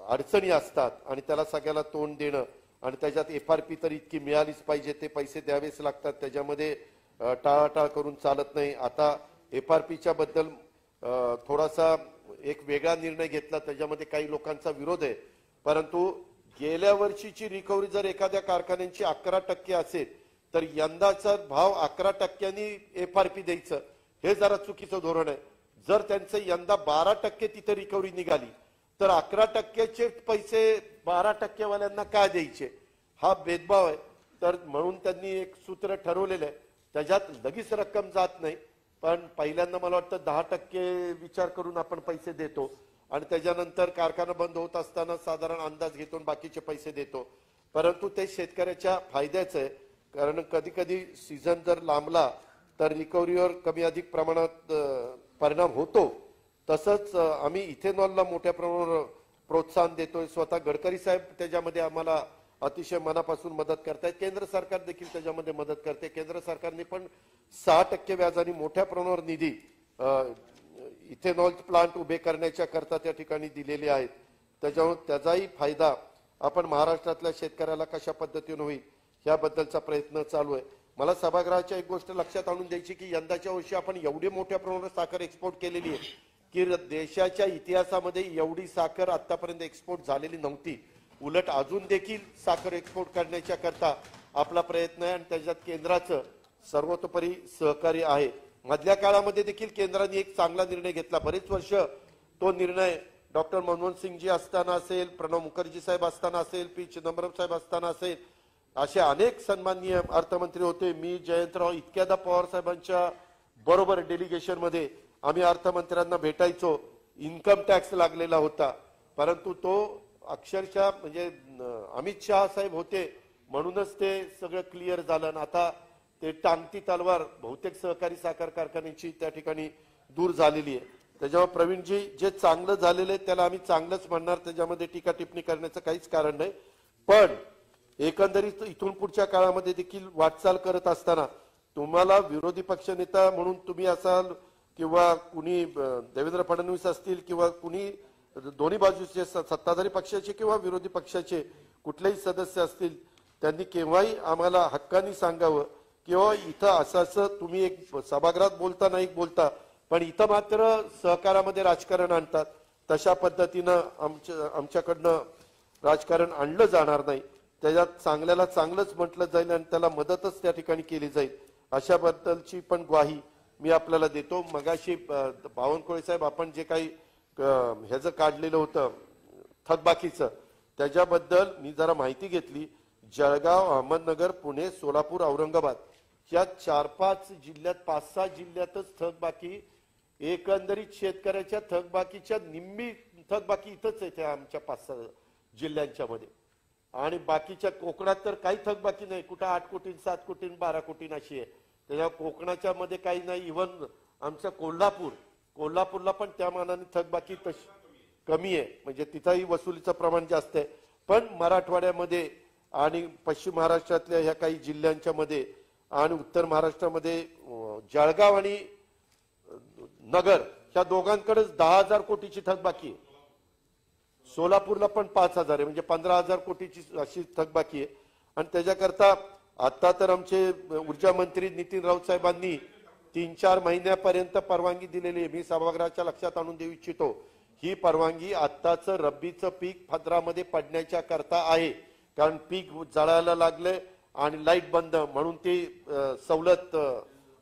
अडचणी असतात आणि त्याला सगळ्याला तोंड देणं आणि त्याच्यात FRP तर इतकी मिळालीच पाहिजे, ते पैसे द्यावेच लागतात, त्याच्यामध्ये टाळाटाळ करून चालत नाही. आता FRPच्या बद्दल थोडासा एक वेगळा निर्णय घेतला, त्याच्यामध्ये काही लोकांचा विरोध आहे. परंतु गेल्या वर्षीची रिकव्हरी जर एखाद्या कारखान्यांची 11% असेल तर यंदाचा भाव 11%नी FRP द्यायचं हे जरा चुकीचं धोरण आहे. जर त्यांचं यंदा 12% तिथे रिकव्हरी निघाली तर 11%चे पैसे 12% वाल्यांना का द्यायचे, हा भेदभाव आहे. तर म्हणून त्यांनी एक सूत्र ठरवलेलं आहे, त्याच्यात लगेच रक्कम जात नाही, पण पहिल्यांदा मला वाटतं 10% विचार करून आपण पैसे देतो आणि त्याच्यानंतर कारखाना बंद होत असताना साधारण अंदाज घेतो बाकीचे पैसे देतो. परंतु ते शेतकऱ्याच्या फायद्याचं आहे, कारण कधी कधी सीझन जर लांबला तर रिकव्हरीवर कमी अधिक प्रमाणात परिणाम होतो. तसंच आम्ही इथेनॉलला मोठ्या प्रमाणावर प्रोत्साहन देतोय. स्वतः गडकरी साहेब त्याच्यामध्ये आम्हाला अतिशय मनापासून मदत करतायत. केंद्र सरकार देखील त्याच्यामध्ये मदत करते. केंद्र सरकारने पण 6% व्याजाने मोठ्या प्रमाणावर निधी इथेनॉल प्लांट उभे करण्याच्या करता त्या ठिकाणी दिलेले आहेत. त्याच्यामुळे त्याचाही फायदा आपण महाराष्ट्रातल्या शेतकऱ्याला कशा पद्धतीने होईल याबद्दलचा प्रयत्न चालू आहे. मला सभागृहाच्या एक गोष्ट लक्षात आणून द्यायची की यंदाच्या वर्षी आपण एवढी मोठ्या प्रमाणात साखर एक्सपोर्ट केलेली आहे की देशाच्या इतिहासामध्ये एवढी साखर आतापर्यंत एक्सपोर्ट झालेली नव्हती. उलट अजून देखील साखर एक्सपोर्ट करण्याच्या करता आपला प्रयत्न आहे आणि त्याच्यात केंद्राचं सर्वतोपरी सहकार्य आहे. मधल्या काळामध्ये देखील केंद्राने एक चांगला निर्णय घेतला. बरेच वर्ष तो निर्णय डॉक्टर मनमोहन सिंगजी असताना असेल, प्रणव मुखर्जी साहेब असताना असेल, पी चिदंबरम साहेब असताना असेल, असे अनेक सन्माननीय अर्थमंत्री होते. मी जयंतराव इतक्यादा पवार साहेबांच्या बरोबर डेलिगेशन मध्ये आम्ही अर्थमंत्र्यांना भेटायचो. इन्कम टॅक्स लागलेला होता, परंतु तो अक्षरशः म्हणजे अमित शहा साहेब होते म्हणूनच ते सगळं क्लिअर झालं. आता ते टांगती तलवार बहुतेक सहकारी साखर कारखान्यांची त्या ठिकाणी दूर झालेली आहे. त्याच्यामुळे प्रवीणजी जे चांगलं झालेलं आहे त्याला आम्ही चांगलंच म्हणणार, त्याच्यामध्ये टीका टिप्पणी करण्याचं काहीच कारण नाही. पण एकंदरीत इथून पुढच्या काळामध्ये देखील वाटचाल करत असताना तुम्हाला विरोधी पक्षनेता म्हणून तुम्ही असाल किंवा कुणी देवेंद्र फडणवीस असतील किंवा कुणी दोन्ही बाजूचे सत्ताधारी पक्षाचे किंवा विरोधी पक्षाचे कुठलेही सदस्य असतील त्यांनी केव्हाही आम्हाला हक्कानी सांगावं किंवा इथं असं तुम्ही एक सभागृहात बोलता नाही बोलता पण इथं मात्र सहकारामध्ये राजकारण आणतात तशा पद्धतीनं आमच्याकडनं राजकारण आणलं जाणार नाही. त्याच्यात चांगल्याला चांगलंच म्हटलं जाईल आणि त्याला मदतच त्या ठिकाणी केली जाईल अशा बद्दलची पण ग्वाही मी आपल्याला देतो. मगाशी बावनकुळे साहेब आपण जे काही ह्याचं काढलेलं होतं थकबाकीचं त्याच्याबद्दल मी जरा माहिती घेतली. जळगाव, अहमदनगर, पुणे, सोलापूर, औरंगाबाद या 4-5 जिल्ह्यात 5-6 जिल्ह्यातच थकबाकी एकंदरीत शेतकऱ्याच्या थकबाकीच्या निम्मी थकबाकी इथंच आहे आमच्या 5-6 जिल्ह्यांच्या मध्ये आणि बाकीच्या कोकणात तर काही थकबाकी नाही. कुठं 8 कोटी 7 कोटी 12 कोटी अशी आहे. त्याच्या कोकणाच्या मध्ये काही नाही. इव्हन आमचं कोल्हापूरला पण त्या मानाने थकबाकी तशी कमी आहे म्हणजे तिथंही वसुलीचं प्रमाण जास्त आहे. पण मराठवाड्यामध्ये आणि पश्चिम महाराष्ट्रातल्या ह्या काही जिल्ह्यांच्या मध्ये आणि उत्तर महाराष्ट्रामध्ये जळगाव आणि नगर ह्या दोघांकडेच 10,000 कोटीची थकबाकी आहे. सोलापूरला पण 5,000 आहे म्हणजे 15,000 कोटीची अशी थकबाकी आहे. आणि त्याच्याकरता आता तर आमचे ऊर्जा मंत्री नितीन राऊत साहेबांनी 3-4 महिन्यापर्यंत परवानगी दिलेली आहे. मी सभागृहाच्या लक्षात आणून देऊ इच्छितो ही परवानगी आत्ताचं रब्बीचं पीक पदरामध्ये पडण्याच्या करता आहे. कारण पीक जळायला लागले आणि लाईट बंद म्हणून ती सवलत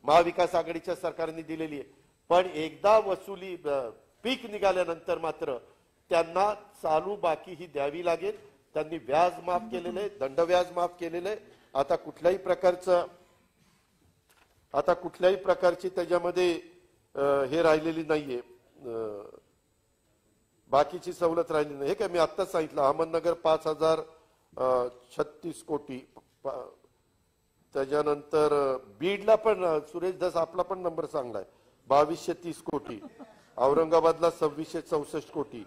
महाविकास आघाडीच्या सरकारने दिलेली आहे. पण एकदा वसुली पीक निघाल्यानंतर मात्र त्यांना चालू बाकी ही द्यावी लागेल. त्यांनी व्याज माफ केलेलं आहे, दंडव्याज माफ केलेलं आहे. आता कुठल्याही प्रकारची त्याच्यामध्ये हे राहिलेली नाहीये, बाकीची सवलत राहिली नाही. हे काय मी आत्ताच सांगितलं. अहमदनगर 5,036 कोटी. त्याच्यानंतर बीडला पण सुरेश धस आपला पण नंबर चांगला आहे 2,230 कोटी. औरंगाबादला 2,664 कोटी.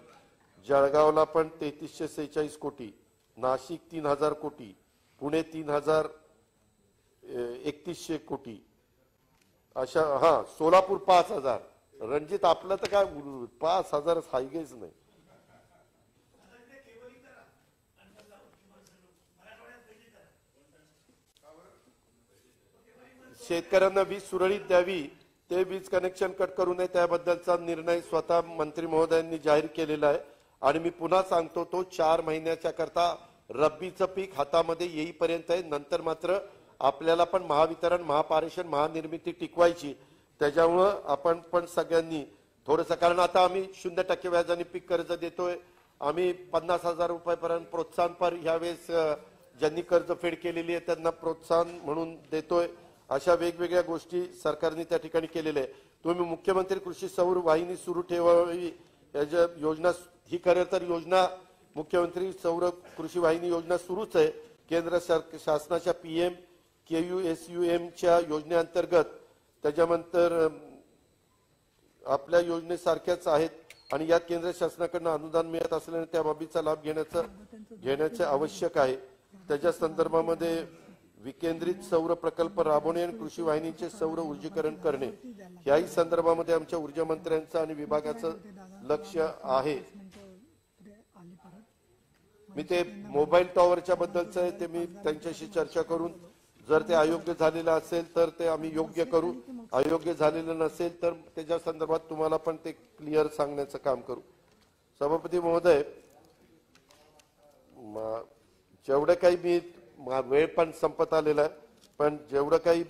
जळगावला पण 3,346 कोटी. नाशिक 3,000 कोटी. पुणे 3,031 कोटी. अशा सोलापूर 5,000. रणजित आपलं तर काय 5,000 हायगेच नाही. शेतकऱ्यांना वीज सुरळीत द्यावी, ते वीज कनेक्शन कट करू नये त्याबद्दलचा निर्णय स्वतः मंत्री महोदयांनी जाहीर केलेला आहे. आणि मी पुन्हा सांगतो तो 4 महिन्याच्या करता रब्बीचं पीक हातामध्ये येईपर्यंत आहे. नंतर मात्र आपल्याला पण महावितरण, महापारेषण, महानिर्मिती टिकवायची. त्याच्यामुळं आपण पण सगळ्यांनी थोडंसं, कारण आता आम्ही 0% व्याजाने पीक कर्ज देतोय. आम्ही 50,000 रुपयापर्यंत प्रोत्साहनपर ह्यावेळेस ज्यांनी कर्ज फेड केलेली आहे त्यांना प्रोत्साहन म्हणून देतोय. अशा वेगवेगळ्या गोष्टी सरकारने त्या ठिकाणी केलेल्या आहे. तुम्ही मुख्यमंत्री कृषी सौर वाहिनी सुरू ठेवावी याच्या योजना, ही खरं तर योजना मुख्यमंत्री सौर कृषी वाहिनी योजना सुरूच आहे. केंद्र शासनाच्या PM KUSUM च्या योजनेअंतर्गत. त्याच्यानंतर आपल्या योजनेसारख्याच आहेत आणि यात केंद्र शासनाकडून अनुदान मिळत असल्याने त्या बाबीचा लाभ घेण्याचे आवश्यक आहे. त्याच्या संदर्भामध्ये विकेंद्रित सौर प्रकल्प राबवणे आणि कृषी वाहिनीचे सौर ऊर्जीकरण करणे याही संदर्भामध्ये आमच्या ऊर्जा मंत्र्यांचं आणि विभागाचं लक्ष आहे. मी ते मोबाईल टॉवरच्या बद्दलचं आहे ते मी त्यांच्याशी चर्चा करून जर ते अयोग्य झालेलं असेल तर ते आम्ही योग्य करू, अयोग्य झालेलं नसेल तर त्याच्या संदर्भात तुम्हाला पण ते क्लिअर सांगण्याचं काम करू. सभापती महोदय, जेवढं काही मी वेळ पण संपत आलेला आहे पण जेवढं काही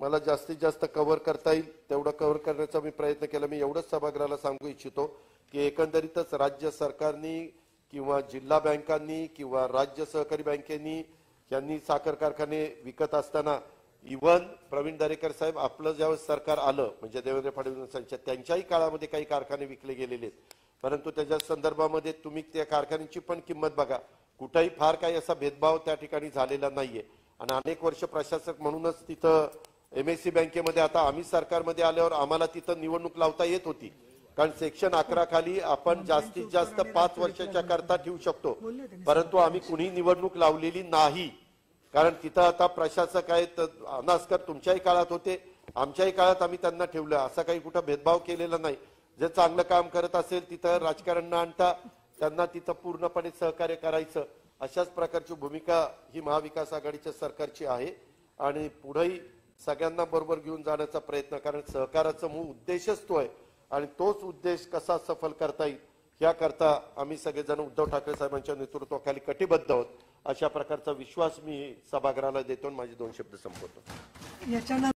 मला जास्तीत जास्त कव्हर करता येईल तेवढं कव्हर करण्याचा मी प्रयत्न केला. मी एवढंच सभागृहाला सांगू इच्छितो की एकंदरीतच राज्य सरकारनी किंवा जिल्हा बँकांनी किंवा राज्य सहकारी बँकेनी यांनी साखर कारखाने विकत असताना इव्हन प्रवीण दरेकर साहेब आपलं ज्यावेळेस सरकार आलं म्हणजे देवेंद्र फडणवीसांच्या त्यांच्याही काळामध्ये काही कारखाने विकले गेलेले आहेत. परंतु त्याच्या संदर्भामध्ये तुम्ही त्या कारखान्यांची पण किंमत बघा. कुठेही फार काही असा भेदभाव त्या ठिकाणी झालेला नाहीये. आणि अनेक वर्ष प्रशासक म्हणूनच तिथं MSC बँकेमध्ये आता आम्ही सरकारमध्ये आल्यावर आम्हाला तिथं निवडणूक लावता येत होती. कारण सेक्शन 11 खाली आपण जास्तीत जास्त 5 वर्षाच्या करता ठेवू शकतो. परंतु आम्ही कुणी निवडणूक लावलेली नाही. कारण तिथं आता प्रशासक आहेत. अनास्कर तुमच्याही काळात होते, आमच्याही काळात आम्ही त्यांना ठेवलं. असा काही कुठं भेदभाव केलेला नाही. जे चांगलं काम करत असेल तिथं राजकारण न आणता त्यांना तिथं पूर्णपणे सहकार्य करायचं, अशाच प्रकारची भूमिका ही महाविकास आघाडीच्या सरकारची आहे. आणि पुढेही सगळ्यांना बरोबर घेऊन जाण्याचा प्रयत्न, कारण सहकाराचा मूळ उद्देशच तो आहे आणि तोच उद्देश कसा सफल करता येईल याकरता आम्ही सगळेजण उद्धव ठाकरे साहेबांच्या नेतृत्वाखाली कटिबद्ध आहोत, अशा प्रकारचा विश्वास मी सभागृहाला देतो आणि माझे 2 शब्द संपवतो. याच्यानंतर